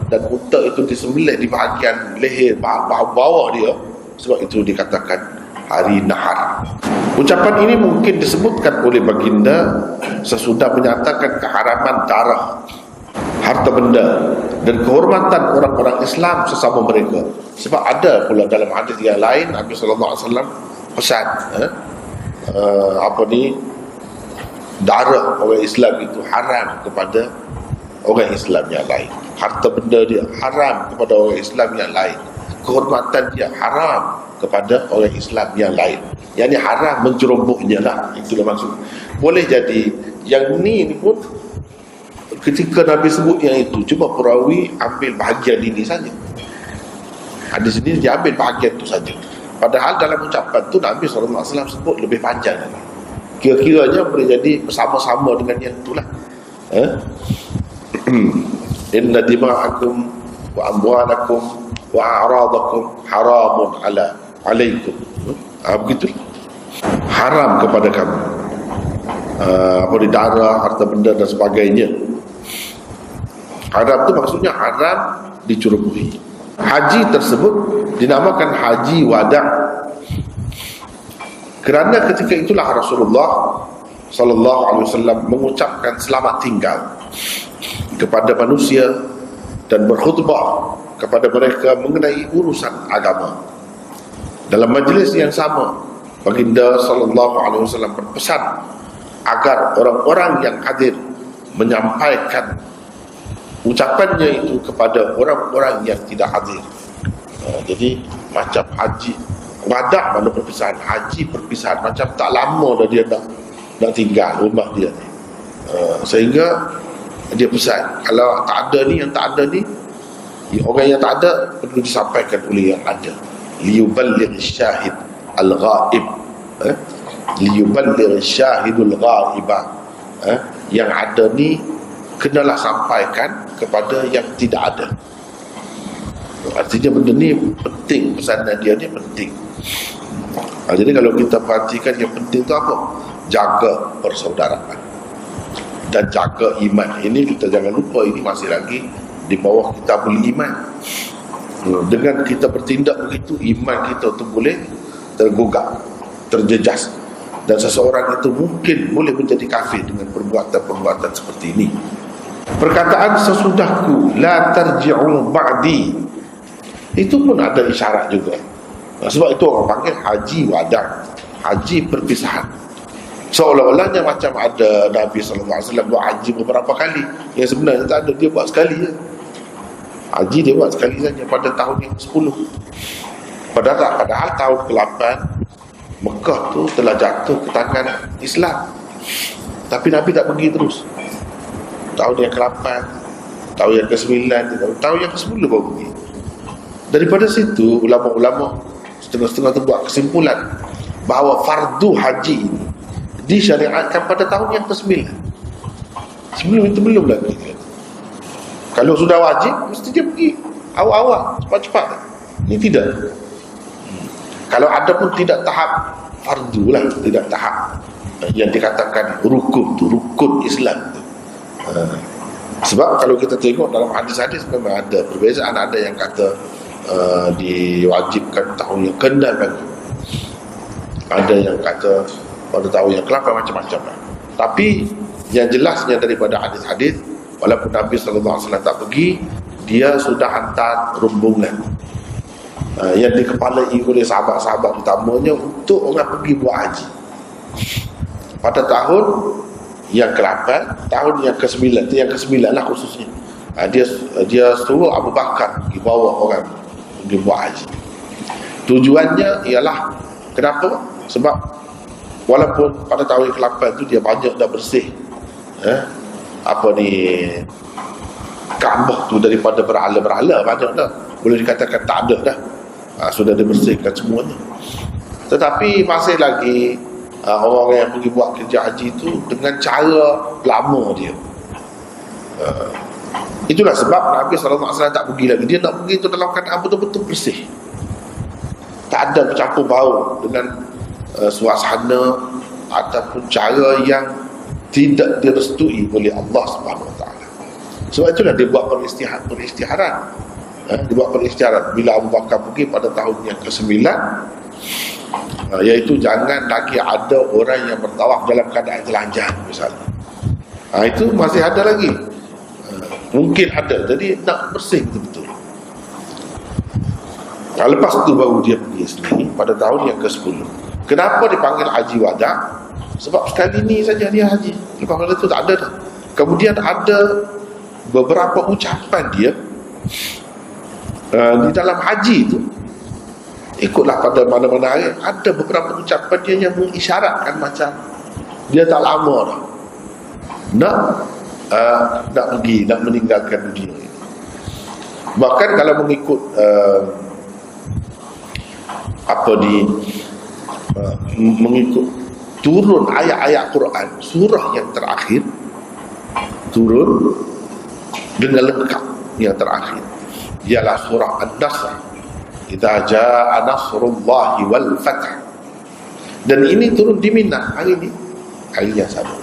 dan unta itu disembelih di bahagian leher, bawah dia. Sebab itu dikatakan hari nahar. Ucapan ini mungkin disebutkan oleh baginda sesudah menyatakan keharaman darah, harta benda dan kehormatan orang-orang Islam sesama mereka. Sebab ada pula dalam hadis yang lain Nabi SAW pesan darah orang Islam itu haram kepada orang Islam yang lain, harta benda dia haram kepada orang Islam yang lain, kehormatan dia haram kepada orang Islam yang lain. Yang ni haram menjerobohnya lah. Itulah maksud. Boleh jadi yang ni pun ketika Nabi sebut yang itu, cuma perawi ambil bahagian ini saja. Hadis ini dia ambil bahagian itu saja. Padahal dalam ucapan tu Nabi SAW sebut lebih panjang lagi. Kira-kiranya boleh jadi bersama-sama dengan yang itulah. Inna dima'akum wa amwalakum wa a'radakum haramun alaikum. Begitu. Haram kepada kamu apa di darah, harta benda dan sebagainya. Haram itu maksudnya haram dicurubuhi. Haji tersebut dinamakan haji wada' kerana ketika itulah Rasulullah sallallahu alaihi wasallam mengucapkan selamat tinggal kepada manusia dan berkhutbah kepada mereka mengenai urusan agama. Dalam majlis yang sama, baginda sallallahu alaihi wasallam berpesan agar orang-orang yang hadir menyampaikan ucapannya itu kepada orang-orang yang tidak hadir. Jadi macam haji wada' mana perpisahan, haji perpisahan, macam tak lama dah dia nak tinggal rumah dia ni. Sehingga dia pesan, kalau tak ada ni, yang tak ada ni, orang yang tak ada perlu disampaikan oleh yang ada. Liyuballigh syahid al-ghaib, liyuballigh syahidul ghaibah. Yang ada ni kenalah sampaikan kepada yang tidak ada. Artinya benda ni penting, pesanan dia ni penting. Jadi kalau kita perhatikan yang penting tu apa? Jaga persaudaraan dan jaga iman. Ini kita jangan lupa, ini masih lagi di bawah kitabul iman. Dengan kita bertindak begitu, iman kita tu boleh tergugah, terjejas, dan seseorang itu mungkin boleh menjadi kafir dengan perbuatan-perbuatan seperti ini. Perkataan sesudahku la tarji'u ba'di, itu pun ada isyarat juga. Sebab itu orang panggil haji wada', haji perpisahan. Seolah-olahnya macam ada Nabi SAW buat haji beberapa kali, yang sebenarnya tak ada, dia buat sekali je. Haji dia buat sekali saja pada tahun yang ke-10. Padahal tahun ke-8 Mekah tu telah jatuh ke tangan Islam, tapi Nabi tak pergi terus. Tahun yang ke-8, tahun yang ke-9, tahun yang ke-10 baru pergi. Daripada situ ulama-ulama setengah-setengah tu buat kesimpulan bahawa fardu haji ini disyariatkan pada tahun yang ke-9. Sebelum itu belum lagi. Kalau sudah wajib, mesti dia pergi awal-awal, cepat-cepat. Ini tidak. Kalau ada pun tidak tahap fardu lah, tidak tahap yang dikatakan rukun tu, rukun Islam tu. Sebab kalau kita tengok dalam hadis-hadis memang ada perbezaan. Ada yang kata diwajibkan tahun yang ke-6 lagi, ada yang kata pada tahun yang ke-8, macam-macam lah. Tapi yang jelasnya daripada hadis-hadis, walaupun Nabi SAW tak pergi, dia sudah hantar rombongan yang dikepalai oleh sahabat-sahabat utamanya untuk orang pergi buat haji pada tahun yang ke-8, tahun yang ke-9, yang ke-9 lah khususnya. Dia suruh Abu Bakar pergi bawa orang pergi buat haji. Tujuannya ialah kenapa? Sebab walaupun pada tahun yang ke-8 tu dia banyak dah bersih Kaabah tu daripada berhala-berhala, banyak dah, boleh dikatakan tak ada dah. Sudah dibersihkan semuanya. Tetapi masih lagi orang yang pergi buat kerja haji itu dengan cara lama dia. Itulah sebab Nabi SAW tak pergi lagi. Dia nak pergi itu dalam keadaan betul-betul bersih, tak ada bercampur bau dengan suasana ataupun cara yang tidak direstui oleh Allah Subhanahu Wa Taala. Sebab itulah dia buat peristiharan. Dia buat peristiharan bila Abu Bakar pergi pada tahun yang ke-9, iaitu jangan lagi ada orang yang bertawaf dalam keadaan telanjang misalnya. Itu masih ada lagi, mungkin ada. Jadi nak bersih betul-betul. Lepas tu baru dia pergi sendiri pada tahun yang ke-10. Kenapa dipanggil haji wada'? Sebab sekali ni saja dia haji, lepas pada tu tak ada dah. Kemudian ada beberapa ucapan dia di dalam haji itu, ikutlah pada mana-mana hari, ada beberapa ucapan dia yang mengisyaratkan macam dia tak lama dah nak pergi, nak meninggalkan dunia ini. Bahkan kalau mengikut mengikut turun ayat-ayat Quran, surah yang terakhir turun dengan lengkap yang terakhir ialah surah An-Nasr. Idza jaa nasrullahi wal fath, Dan ini turun di Mina hari ini, hari yang sama.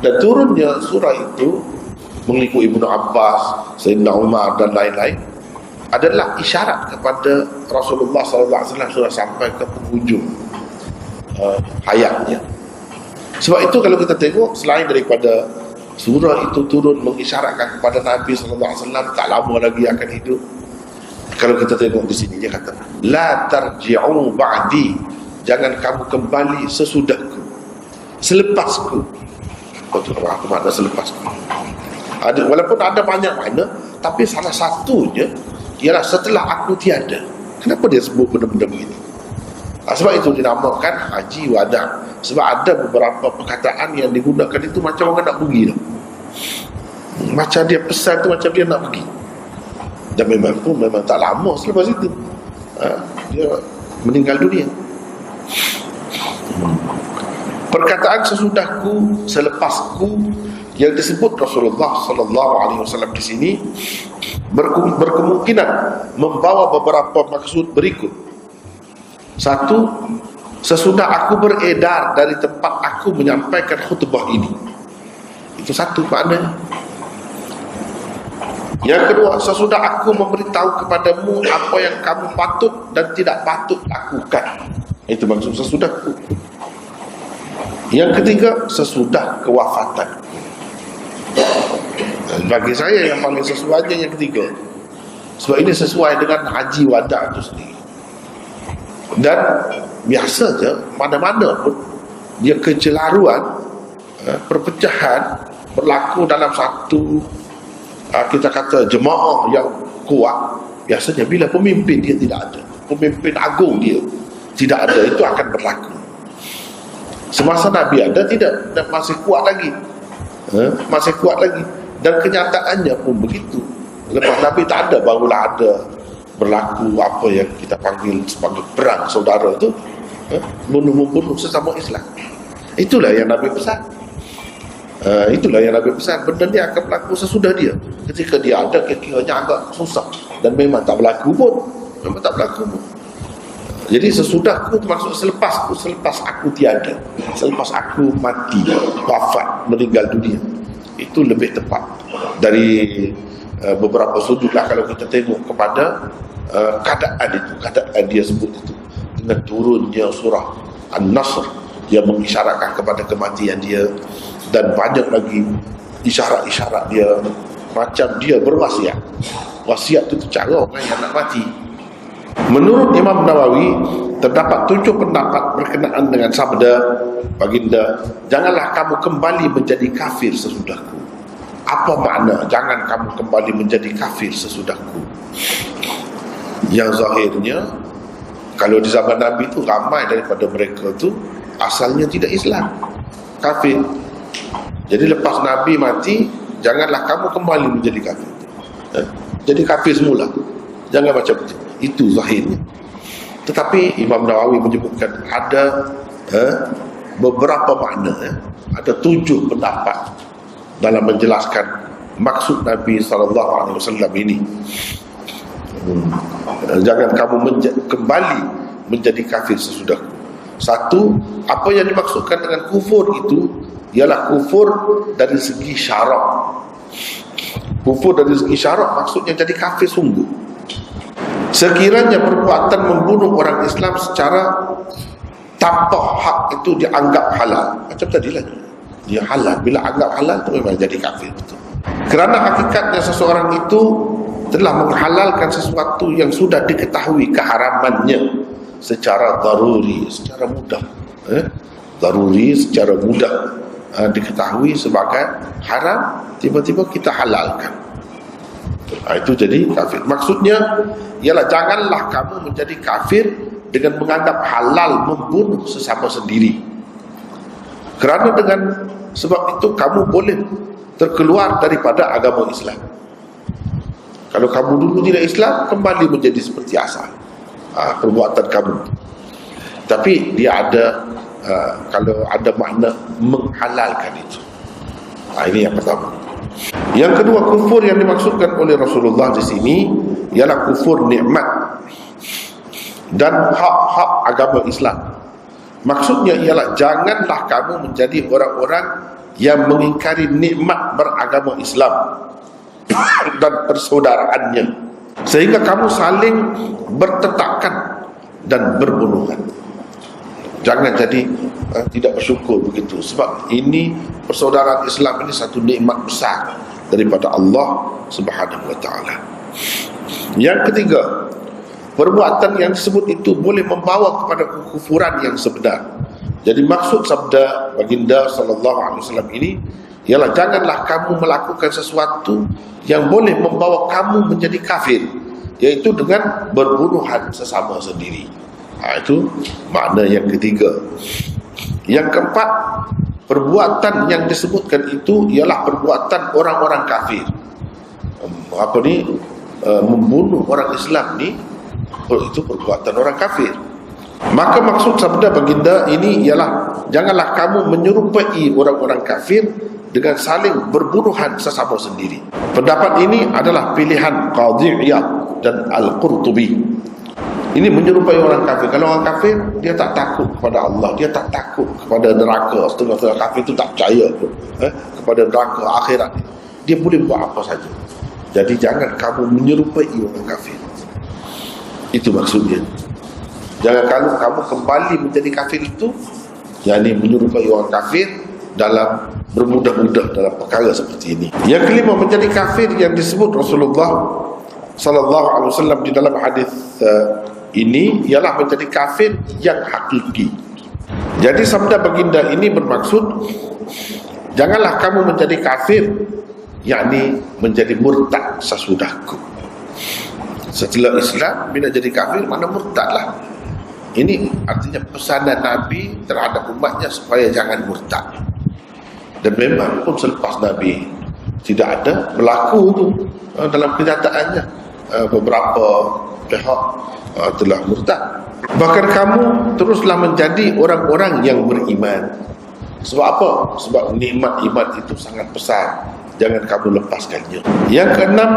Dan turunnya surah itu mengikut Ibnu Abbas, Sayyidina Umar dan lain-lain adalah isyarat kepada Rasulullah SAW sudah sampai ke penghujung hayatnya. Sebab itu kalau kita tengok, selain daripada surah itu turun mengisyaratkan kepada Nabi SAW tak lama lagi akan hidup, kalau kita tengok di sini dia kata la tarji'u ba'di, jangan kamu kembali sesudahku, selepasku. Apa makna selepasku? Walaupun ada banyak makna, tapi salah satunya ialah setelah aku tiada. Kenapa dia sebut benda-benda begini? Sebab itu dinamakan haji wada. Sebab ada beberapa perkataan yang digunakan itu macam orang nak pergi tu. Macam dia pesan tu macam dia nak pergi. Dan memang tak lama selepas itu dia meninggal dunia. Perkataan sesudahku, selepasku yang disebut Rasulullah SAW di sini berkemungkinan membawa beberapa maksud berikut. Satu, sesudah aku beredar dari tempat aku menyampaikan khutbah ini. Itu satu maknanya. Yang kedua, sesudah aku memberitahu kepadamu apa yang kamu patut dan tidak patut lakukan. Itu maksud sesudahku. Yang ketiga, sesudah kewafatan. Bagi saya yang paling sesuainya yang ketiga. Sebab ini sesuai dengan haji wada itu sendiri. Dan biasanya mana-mana pun dia kecelaruan, perpecahan berlaku dalam satu kita kata jemaah yang kuat. Biasanya bila pemimpin dia tidak ada, pemimpin agung dia tidak ada, itu akan berlaku. Semasa Nabi ada tidak, dan masih kuat lagi, masih kuat lagi. Dan kenyataannya pun begitu. Lepas Nabi tak ada, barulah ada berlaku apa yang kita panggil sebagai perang saudara itu, bunuh-membunuh sesama Islam. Itulah yang Nabi pesan. Itulah yang Nabi pesan. Benda ni akan berlaku sesudah dia. Ketika dia ada, kira-kiranya agak susah. Dan memang tak berlaku pun. Memang tak berlaku pun. Jadi sesudahku termasuk selepasku, selepas aku tiada, selepas aku mati, wafat, meninggal dunia. Itu lebih tepat dari beberapa sudutlah kalau kita tengok kepada keadaan itu, keadaan dia sebut itu. Dengan turunnya surah An-Nasr yang mengisyaratkan kepada kematian dia, dan banyak lagi isyarat-isyarat dia, macam dia berwasiat. Wasiat itu cara orang yang nak mati. Menurut Imam Nawawi, terdapat 7 pendapat berkenaan dengan sabda baginda, janganlah kamu kembali menjadi kafir sesudahku. Apa makna jangan kamu kembali menjadi kafir sesudahku? Yang zahirnya, kalau di zaman Nabi itu ramai daripada mereka itu asalnya tidak Islam, kafir. Jadi lepas Nabi mati, janganlah kamu kembali menjadi kafir. Jadi kafir semula. Jangan macam itu. Itu zahirnya. Tetapi Imam Nawawi menyebutkan ada beberapa makna, ada 7 pendapat dalam menjelaskan maksud Nabi SAW ini. Jangan kamu kembali menjadi kafir sesudahku. Satu, apa yang dimaksudkan dengan kufur itu ialah kufur dari segi syarak. Kufur dari segi syarak maksudnya jadi kafir sungguh. Sekiranya perbuatan membunuh orang Islam secara tanpa hak itu dianggap halal, macam tadilah dia halal, bila anggap halal itu memang jadi kafir betul. Kerana hakikatnya seseorang itu telah menghalalkan sesuatu yang sudah diketahui keharamannya secara daruri, secara mudah, daruri secara mudah diketahui sebagai haram, tiba-tiba kita halalkan. Itu jadi kafir. Maksudnya ialah janganlah kamu menjadi kafir dengan menganggap halal membunuh sesama sendiri. Kerana dengan sebab itu kamu boleh terkeluar daripada agama Islam. Kalau kamu dulu tidak Islam, kembali menjadi seperti asal perbuatan kamu. Tapi dia ada kalau ada makna menghalalkan itu. Ini yang pertama. Yang kedua, kufur yang dimaksudkan oleh Rasulullah di sini ialah kufur nikmat dan hak-hak agama Islam. Maksudnya ialah janganlah kamu menjadi orang-orang yang mengingkari nikmat beragama Islam dan persaudaraannya, sehingga kamu saling bertetakan dan berbunuhan. Jangan jadi tidak bersyukur begitu, sebab ini persaudaraan Islam ini satu nikmat besar daripada Allah Subhanahu wa taala. Yang ketiga, perbuatan yang disebut itu boleh membawa kepada kekufuran yang sebenar. Jadi maksud sabda baginda sallallahu alaihi wasallam ini ialah janganlah kamu melakukan sesuatu yang boleh membawa kamu menjadi kafir, yaitu dengan berbunuhan sesama sendiri. Itu makna yang ketiga. Yang keempat, perbuatan yang disebutkan itu ialah perbuatan orang-orang kafir. Membunuh orang Islam ni itu perbuatan orang kafir. Maka maksud sabda baginda ini ialah janganlah kamu menyerupai orang-orang kafir dengan saling berbunuhan sesama sendiri. Pendapat ini adalah pilihan Qadhi Iyad dan Al-Qurtubi. Ini menyerupai orang kafir. Kalau orang kafir, dia tak takut kepada Allah, dia tak takut kepada neraka. Setengah-setengah kafir itu tak percaya kepada neraka akhirat. Dia boleh buat apa saja. Jadi jangan kamu menyerupai orang kafir. Itu maksudnya. Jangan kalau kamu kembali menjadi kafir itu, yakni menyerupai orang kafir dalam bermudah-mudah dalam perkara seperti ini. Yang kelima, menjadi kafir yang disebut Rasulullah sallallahu alaihi wasallam di dalam hadis ini ialah menjadi kafir yang hakiki. Jadi sabda baginda ini bermaksud janganlah kamu menjadi kafir, yakni menjadi murtad sesudahku. Setelah Islam, bila jadi kafir, mana murtadlah. Ini artinya pesanan Nabi terhadap umatnya supaya jangan murtad. Dan memang pun selepas Nabi tidak ada berlaku tu dalam kenyataannya, beberapa pihak telah murtad. Bahkan kamu teruslah menjadi orang-orang yang beriman. Sebab apa? Sebab nikmat iman itu sangat besar. Jangan kamu lepaskannya. Yang keenam,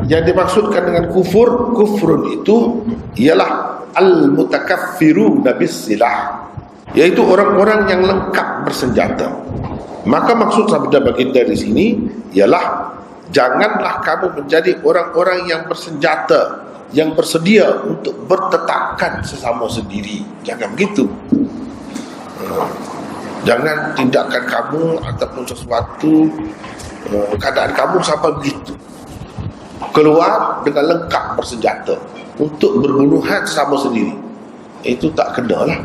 yang dimaksudkan dengan kufrun itu ialah al-mutakaffiruna bis-silah, yaitu orang-orang yang lengkap bersenjata. Maka maksud sabda baginda di sini ialah janganlah kamu menjadi orang-orang yang bersenjata, yang bersedia untuk bertetakan sesama sendiri. Jangan begitu. Jangan tindakan kamu ataupun sesuatu keadaan kamu sampai begitu. Keluar dengan lengkap bersenjata untuk berbunuhan sesama sendiri. Itu tak kena lah.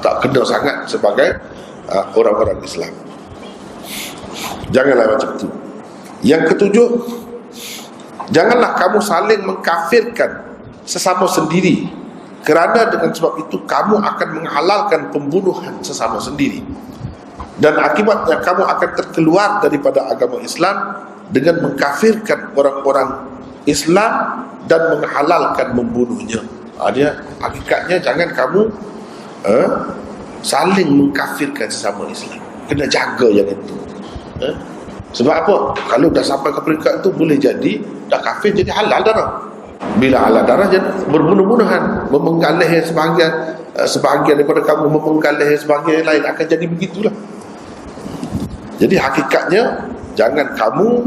Tak kena sangat sebagai orang-orang Islam. Janganlah macam itu. Yang ketujuh, janganlah kamu saling mengkafirkan sesama sendiri, kerana dengan sebab itu kamu akan menghalalkan pembunuhan sesama sendiri, dan akibatnya kamu akan terkeluar daripada agama Islam dengan mengkafirkan orang-orang Islam dan menghalalkan membunuhnya. Dia hakikatnya jangan kamu saling mengkafirkan sesama Islam. Kena jaga yang itu. Sebab apa? Kalau dah sampai ke peringkat itu, boleh jadi dah kafir jadi halal darah. Bila halal darah, jadi berbunuh-bunuhan, memenggal leher sebahagian daripada kamu, memenggal leher sebahagian lain, akan jadi begitulah. Jadi hakikatnya jangan kamu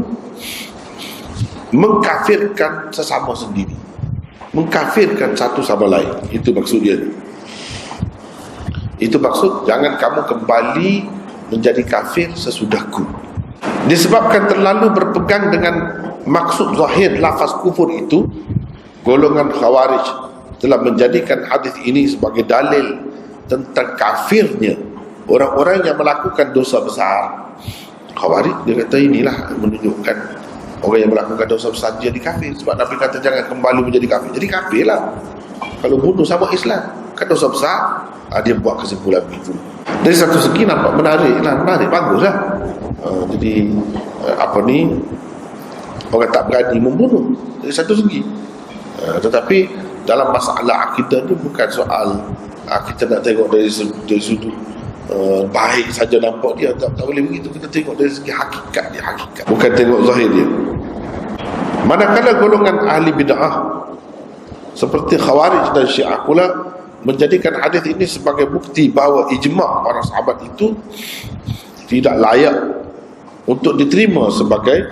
mengkafirkan sesama sendiri, mengkafirkan satu sama lain. Itu maksudnya. Itu maksud jangan kamu kembali menjadi kafir sesudahku. Disebabkan terlalu berpegang dengan maksud zahir lafaz kufur itu, golongan Khawarij telah menjadikan hadis ini sebagai dalil tentang kafirnya orang-orang yang melakukan dosa besar. Khawarij, dia kata inilah menunjukkan orang yang melakukan dosa besar jadi kafir. Sebab Nabi kata jangan kembali menjadi kafir. Jadi kafir lah kalau bunuh sama Islam, kan dosa besar. Dia buat kesimpulan begitu. Dari satu segi nampak menarik, bagus lah. Jadi orang tak berani membunuh dari satu segi. Tetapi dalam masalah akidah ni bukan soal kita nak tengok dari sudut baik saja nampak dia, tak boleh begitu. Kita tengok dari segi hakikat dia, bukan tengok zahir dia. Manakala golongan ahli bid'ah seperti Khawarij dan Syiah pula menjadikan hadis ini sebagai bukti bahawa ijma' para sahabat itu tidak layak untuk diterima sebagai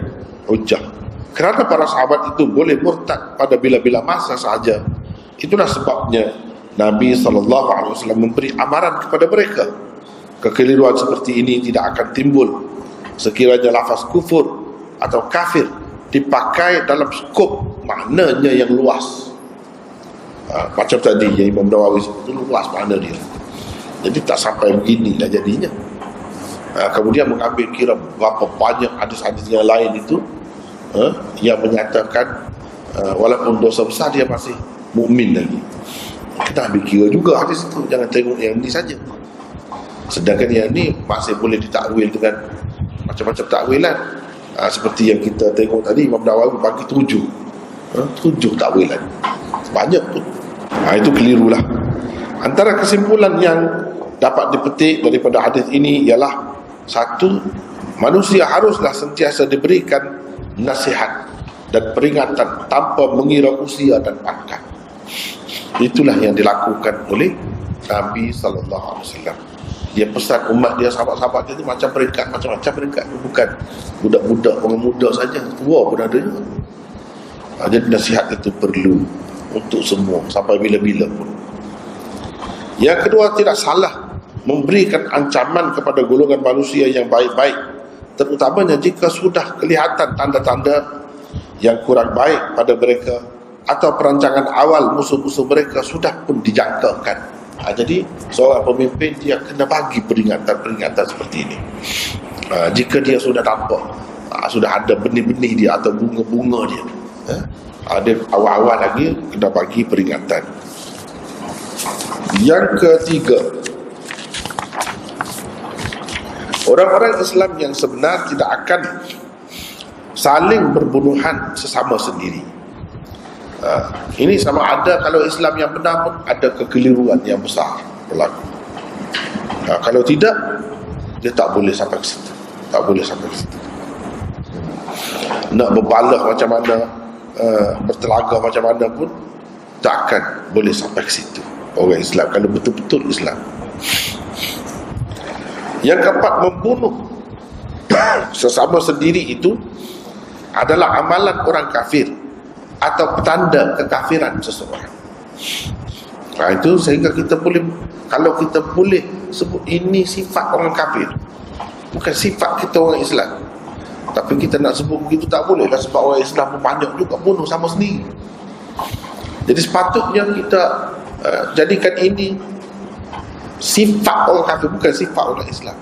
hujjah, kerana para sahabat itu boleh murtad pada bila-bila masa sahaja. Itulah sebabnya Nabi SAW memberi amaran kepada mereka. Kekeliruan seperti ini tidak akan timbul sekiranya lafaz kufur atau kafir dipakai dalam skop maknanya yang luas. Macam tadi yang Imam Nawawi sebut itu luas makna dia, jadi tak sampai beginilah jadinya. Kemudian mengambil kira berapa banyak hadis-hadis yang lain itu yang menyatakan walaupun dosa besar dia masih mukmin lagi. Kita ambil kira juga hadis itu, jangan tengok yang ini saja. Sedangkan yang ini masih boleh ditakwil dengan macam-macam takwilan. Seperti yang kita tengok tadi, Imam Nawawi bagi 7 takwilan, banyak pun. Itu kelirulah. Antara kesimpulan yang dapat dipetik daripada hadis ini ialah, satu, manusia haruslah sentiasa diberikan nasihat dan peringatan tanpa mengira usia dan pangkat. Itulah yang dilakukan oleh Nabi SAW. Dia pesan umat dia, sahabat-sahabat dia itu macam peringkat, macam-macam peringkat. Bukan budak-budak, orang muda saja, tua pun ada juga. Jadi nasihat itu perlu untuk semua sampai bila-bila pun. Yang kedua, tidak salah memberikan ancaman kepada golongan manusia yang baik-baik, terutamanya jika sudah kelihatan tanda-tanda yang kurang baik pada mereka atau perancangan awal musuh-musuh mereka sudah pun dijangkakan. Jadi seorang pemimpin dia kena bagi peringatan-peringatan seperti ini. Jika dia sudah nampak sudah ada benih-benih dia atau bunga-bunga dia, ada awal-awal lagi, kena bagi peringatan. Yang ketiga, orang-orang Islam yang sebenar tidak akan saling berbunuhan sesama sendiri. Ini sama ada kalau Islam yang benar pun ada kekeliruan yang besar berlaku. Kalau tidak, dia tak boleh sampai ke situ. Tak boleh sampai ke situ. Nak berbalah macam mana, bertelaga macam mana pun tak akan boleh sampai ke situ orang Islam, kalau betul-betul Islam. Yang keempat, membunuh sesama sendiri itu adalah amalan orang kafir atau petanda kekafiran seseorang. Itu sehingga kita boleh, kalau kita boleh sebut ini sifat orang kafir, bukan sifat kita orang Islam. Tapi kita nak sebut begitu tak boleh lah, sebab orang Islam pun banyak juga bunuh sama sendiri. Jadi sepatutnya kita jadikan ini sifat orang kafir, bukan sifat orang Islam.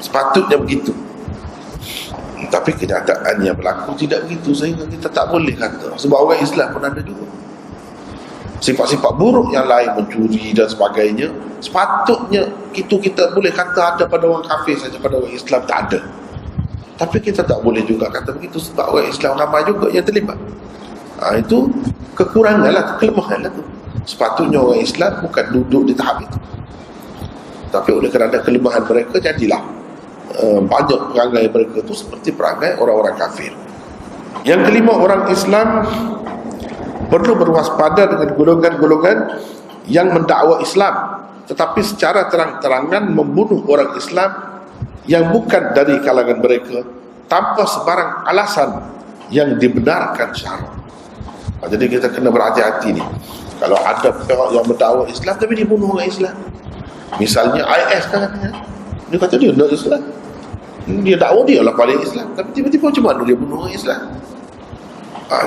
Sepatutnya begitu. Tapi kenyataan yang berlaku tidak begitu, sehingga kita tak boleh kata, sebab orang Islam pun ada juga sifat-sifat buruk yang lain, mencuri dan sebagainya. Sepatutnya itu kita boleh kata ada pada orang kafir saja, pada orang Islam tak ada. Tapi kita tak boleh juga kata begitu, sebab orang Islam ramai juga yang terlibat. Itu kekurangan lah, kelemahan lah tu. Sepatutnya orang Islam bukan duduk di tahap itu, tapi oleh kerana kelemahan mereka, jadilah banyak perangai mereka itu seperti perangai orang-orang kafir. Yang kelima, orang Islam perlu berwaspada dengan golongan-golongan yang mendakwa Islam tetapi secara terang-terangan membunuh orang Islam yang bukan dari kalangan mereka tanpa sebarang alasan yang dibenarkan syarak. Jadi kita kena berhati-hati ni. Kalau ada pihak yang mendakwa Islam tapi dia bunuh orang Islam, misalnya IS kan, dia kata dia nak Islam, dia dakwa dia lah paling Islam, tapi tiba-tiba macam mana dia bunuh orang Islam?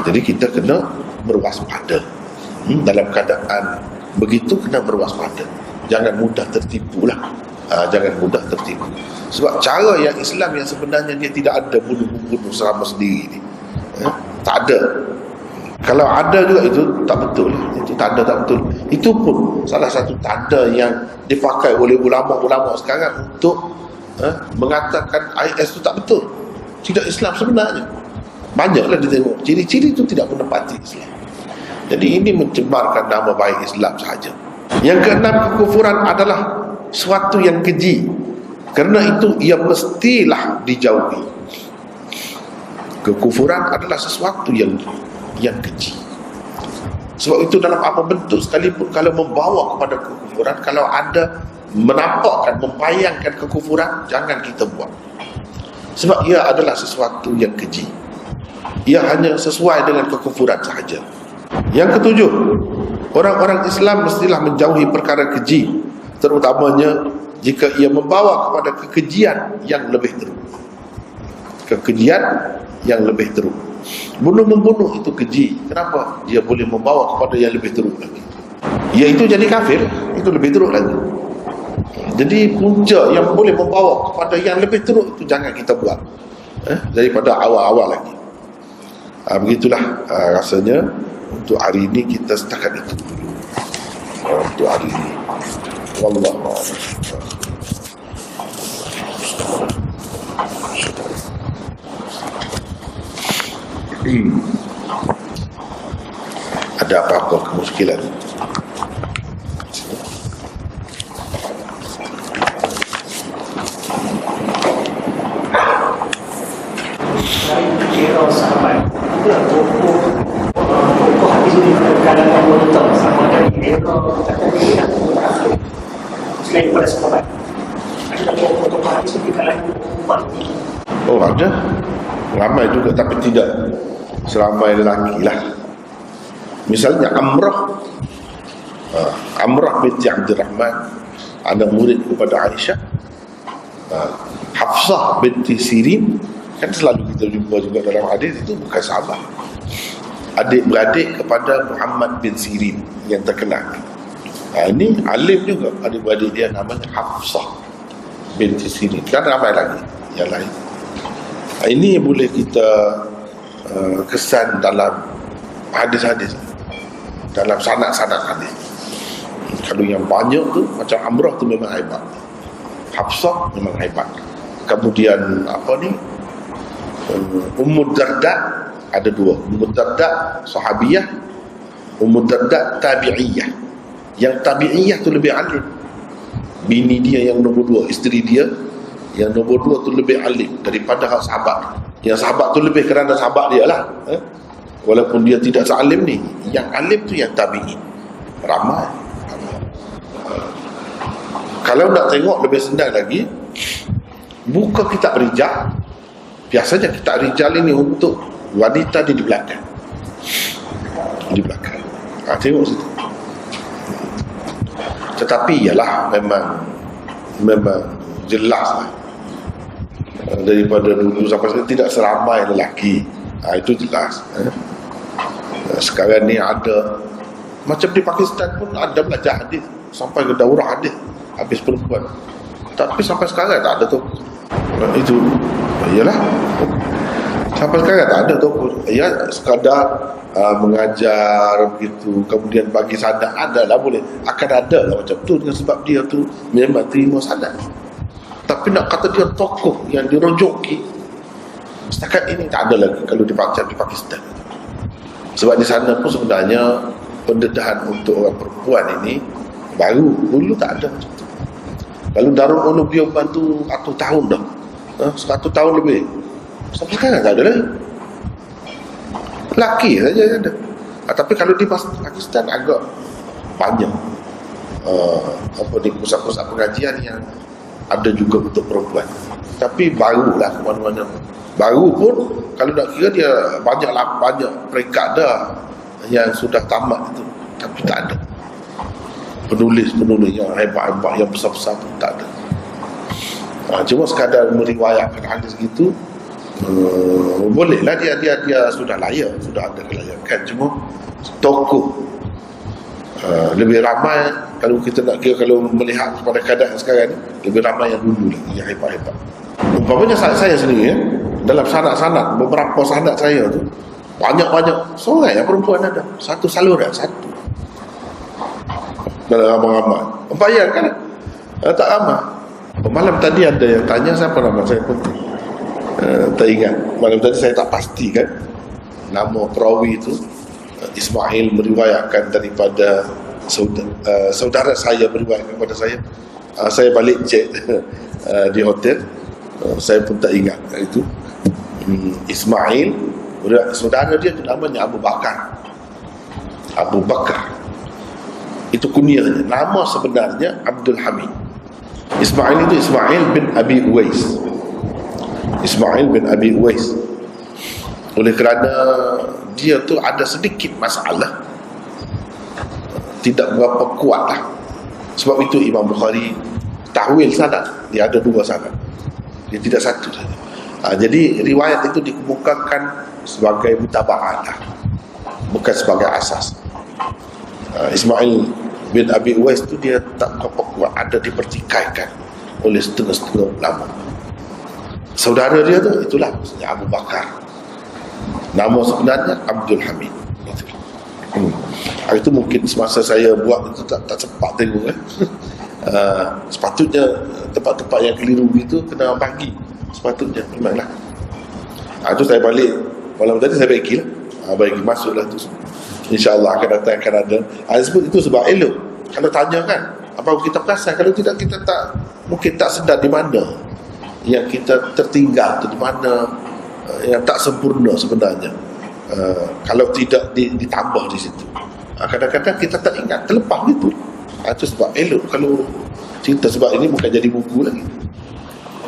Jadi kita kena berwaspada. Dalam keadaan begitu kena berwaspada, jangan mudah tertipu lah. Jangan mudah tertipu, sebab cara yang Islam yang sebenarnya dia tidak ada bunuh-bunuh selama sendiri ni. Tak ada. Kalau ada juga itu tak betul. Itu tanda tak betul. Itu pun salah satu tanda yang dipakai oleh ulama-ulama sekarang untuk mengatakan IS itu tak betul, tidak Islam sebenarnya. Banyaklah ditengok ciri-ciri itu tidak menepati Islam. Jadi ini mencemarkan nama baik Islam sahaja. Yang keenam, kekufuran adalah suatu yang keji, kerana itu ia mestilah dijauhi. Kekufuran adalah sesuatu yang keji. Sebab itu dalam apa bentuk sekalipun, kalau membawa kepada kekufuran, kalau ada menampakkan, membayangkan kekufuran, jangan kita buat. Sebab ia adalah sesuatu yang keji. Ia hanya sesuai dengan kekufuran sahaja. Yang ketujuh, orang-orang Islam mestilah menjauhi perkara keji, terutamanya jika ia membawa kepada kekejian yang lebih teruk. Kekejian yang lebih teruk. Bunuh-membunuh itu keji. Kenapa? Dia boleh membawa kepada yang lebih teruk lagi, iaitu jadi kafir. Itu lebih teruk lagi. Jadi punca yang boleh membawa kepada yang lebih teruk itu jangan kita buat, daripada awal-awal lagi. Begitulah rasanya untuk hari ini kita setakat itu dulu. Untuk hari ini, wallahu a'lam. Ada apa-apa kemuskilan? Kira sahabat itu tokoh hadis ini kalangan wanita sama dari mereka kata dia selain pada sahabat ada tokoh hadis di kalangan umat. Oh, ada ramai juga, tapi tidak seramai lelaki lah. Misalnya Amrah binti Abdurrahman, anak murid kepada Aisyah. Hafsah binti Sirin, kan selalu kita jumpa juga dalam hadis, itu bukan sahabat, adik-beradik kepada Muhammad bin Sirin yang terkenal. Ini alim juga, adik-beradik dia namanya Hafsah binti Sirin. Kan ramai lagi yang lain. Ini boleh kita kesan dalam hadis-hadis, dalam sanad-sanad hadis. Kalau yang banyak tu macam Amrah tu memang hebat, Hafsah memang hebat. Kemudian Ummu Darda, ada dua, Ummu Darda sahabiyah, Ummu Darda tabi'iyah. Yang tabi'iyah tu lebih alim. Bini dia yang nombor dua, isteri dia yang nombor dua tu lebih alim daripada sahabat. Yang sahabat tu lebih kerana sahabat dia lah, walaupun dia tidak sealim ni. Yang alim tu yang tabi'in, ramai. Kalau nak tengok lebih senang lagi, buka kitab rijal. Biasanya kitab rijal ini untuk wanita di belakang. Di belakang. Tengok situ. Tetapi ialah memang jelas lah, daripada dulu sampai sekarang tidak seramai lelaki. Itu jelas. Sekarang ni ada, macam di Pakistan pun ada belajar hadis sampai ke daurah hadis, habis perempuan. Tapi sampai sekarang tak ada tu. Itu ialah sampai sekarang tak ada tu. Ya, sekadar mengajar begitu, kemudian bagi sanad, ada lah, boleh, akan ada lah macam tu, dengan sebab dia tu memang terima sanad. Tapi nak kata dia tokoh yang dirojoki, setakat ini tak ada lagi kalau di Pakistan. Sebab di sana pun sebenarnya pendedahan untuk orang perempuan ini baru, dulu tak ada macam tu. Lalu Darul Ulum Deoband tu 100 tahun dah, 100 tahun lebih, sampai sekarang tak ada lagi. Lelaki saja ada. Tapi kalau di Pakistan agak banyak di pusat-pusat pengajian yang ada juga untuk perempuan. Tapi barulah ke mana-mana. Baru pun kalau nak kira dia banyak peringkat dah yang sudah tamat itu, tapi tak ada penulis yang hebat-hebat, yang besar-besar pun tak ada. Cuma sekadar meriwayatkan hadis gitu, bolehlah dia sudah layak, sudah ada kelayakan. Cuma tokoh lebih ramai, kalau kita nak kira, kalau melihat kepada keadaan sekarang ni, lebih ramai yang dulu lagi, yang hebat-hebat. Umpamanya saya sendiri, dalam sanad-sanad, beberapa sanad saya tu banyak-banyak seorang yang perempuan ada, satu saluran, satu dalam ramai-ramai. Bayangkan, tak ramai. Malam tadi ada yang tanya siapa nama saya pun tak ingat. Malam tadi saya tak pastikan nama perawi itu. Ismail meriwayatkan daripada saudara saya, meriwayatkan kepada saya. Saya balik cek di hotel, saya pun tak ingat itu. Ismail, saudara dia tu namanya Abu Bakar. Abu Bakar. Itu kunyahnya. Nama sebenarnya Abdul Hamid. Ismail itu Ismail bin Abi Uwais. Ismail bin Abi Uwais. Oleh kerana dia tu ada sedikit masalah, tidak berapa kuat lah. Sebab itu Imam Bukhari tahwil sanad, dia ada dua sanad, dia tidak satu saja. Jadi riwayat itu dikemukakan sebagai mutaba'ah lah, bukan sebagai asas. Ismail bin Abi Uwais itu dia tak berapa kuat, ada dipertikaikan oleh setengah-setengah ulama. Saudara dia tu itulah maksudnya Abu Bakar. Nama sebenarnya Abdul Hamid. Itu mungkin semasa saya buat itu tak sempat tengok sepatutnya tempat-tempat yang keliru itu kena bagi, sepatutnya memanglah. Itu saya balik malam tadi saya bagi lah, bagi masuklah tu. InsyaAllah akan datang, akan ada. Sebut itu sebab elok. Kalau tanya kan, apa kita perasan, kalau tidak kita tak, mungkin tak sedar di mana yang kita tertinggal, di mana yang tak sempurna sebenarnya. Kalau tidak ditambah di situ, kadang-kadang kita tak ingat, terlepas gitu. Itu sebab elok kalau cerita, sebab ini bukan jadi buku lagi.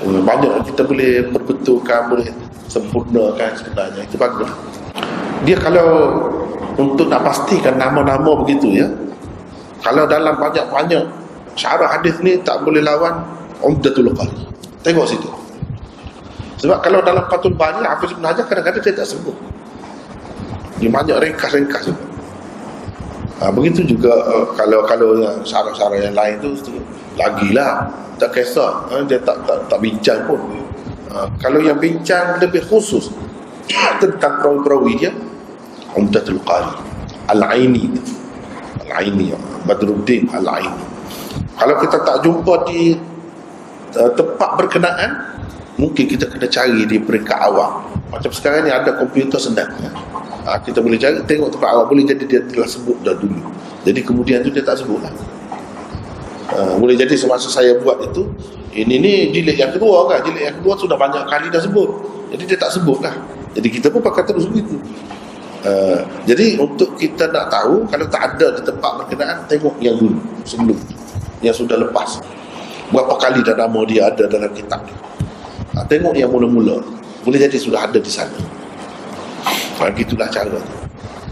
Banyak kita boleh perbetulkan, boleh sempurnakan sebenarnya. Itu bagus. Dia kalau untuk nak pastikan nama-nama begitu ya, kalau dalam banyak-banyak syarah hadis ni tak boleh lawan Umdatul Qari. Tengok situ. Sebab kalau dalam Fathul Bari, Hafiz Ibn Hajar kadang-kadang dia tak sebut. Dia banyak ringkas-ringkas juga. Begitu juga kalau yang syarah-syarah yang lain tu lagilah tak kisah, dia tak bincang pun. Kalau yang bincang lebih khusus tentang perawi-perawi dia, Umdatul Qari Al-Aini, Badruddin Al-Aini. Kalau kita tak jumpa di tempat berkenaan, mungkin kita kena cari di peringkat awal. Macam sekarang ni ada komputer senang, kita boleh cari, tengok tempat awal. Boleh jadi dia telah sebut dah dulu, jadi kemudian tu dia tak sebut lah. Boleh jadi semasa saya buat itu, ini jilid yang kedua kan, jilid yang kedua sudah banyak kali dah sebut, jadi dia tak sebut lah. Jadi kita pun pakai terus begitu. Jadi untuk kita nak tahu, kalau tak ada di tempat berkenaan, tengok yang dulu, sebelum, yang sudah lepas. Berapa kali dah nama dia ada dalam kitab ni. Tengok yang mula-mula, boleh jadi sudah ada di sana. Begitulah cara tu.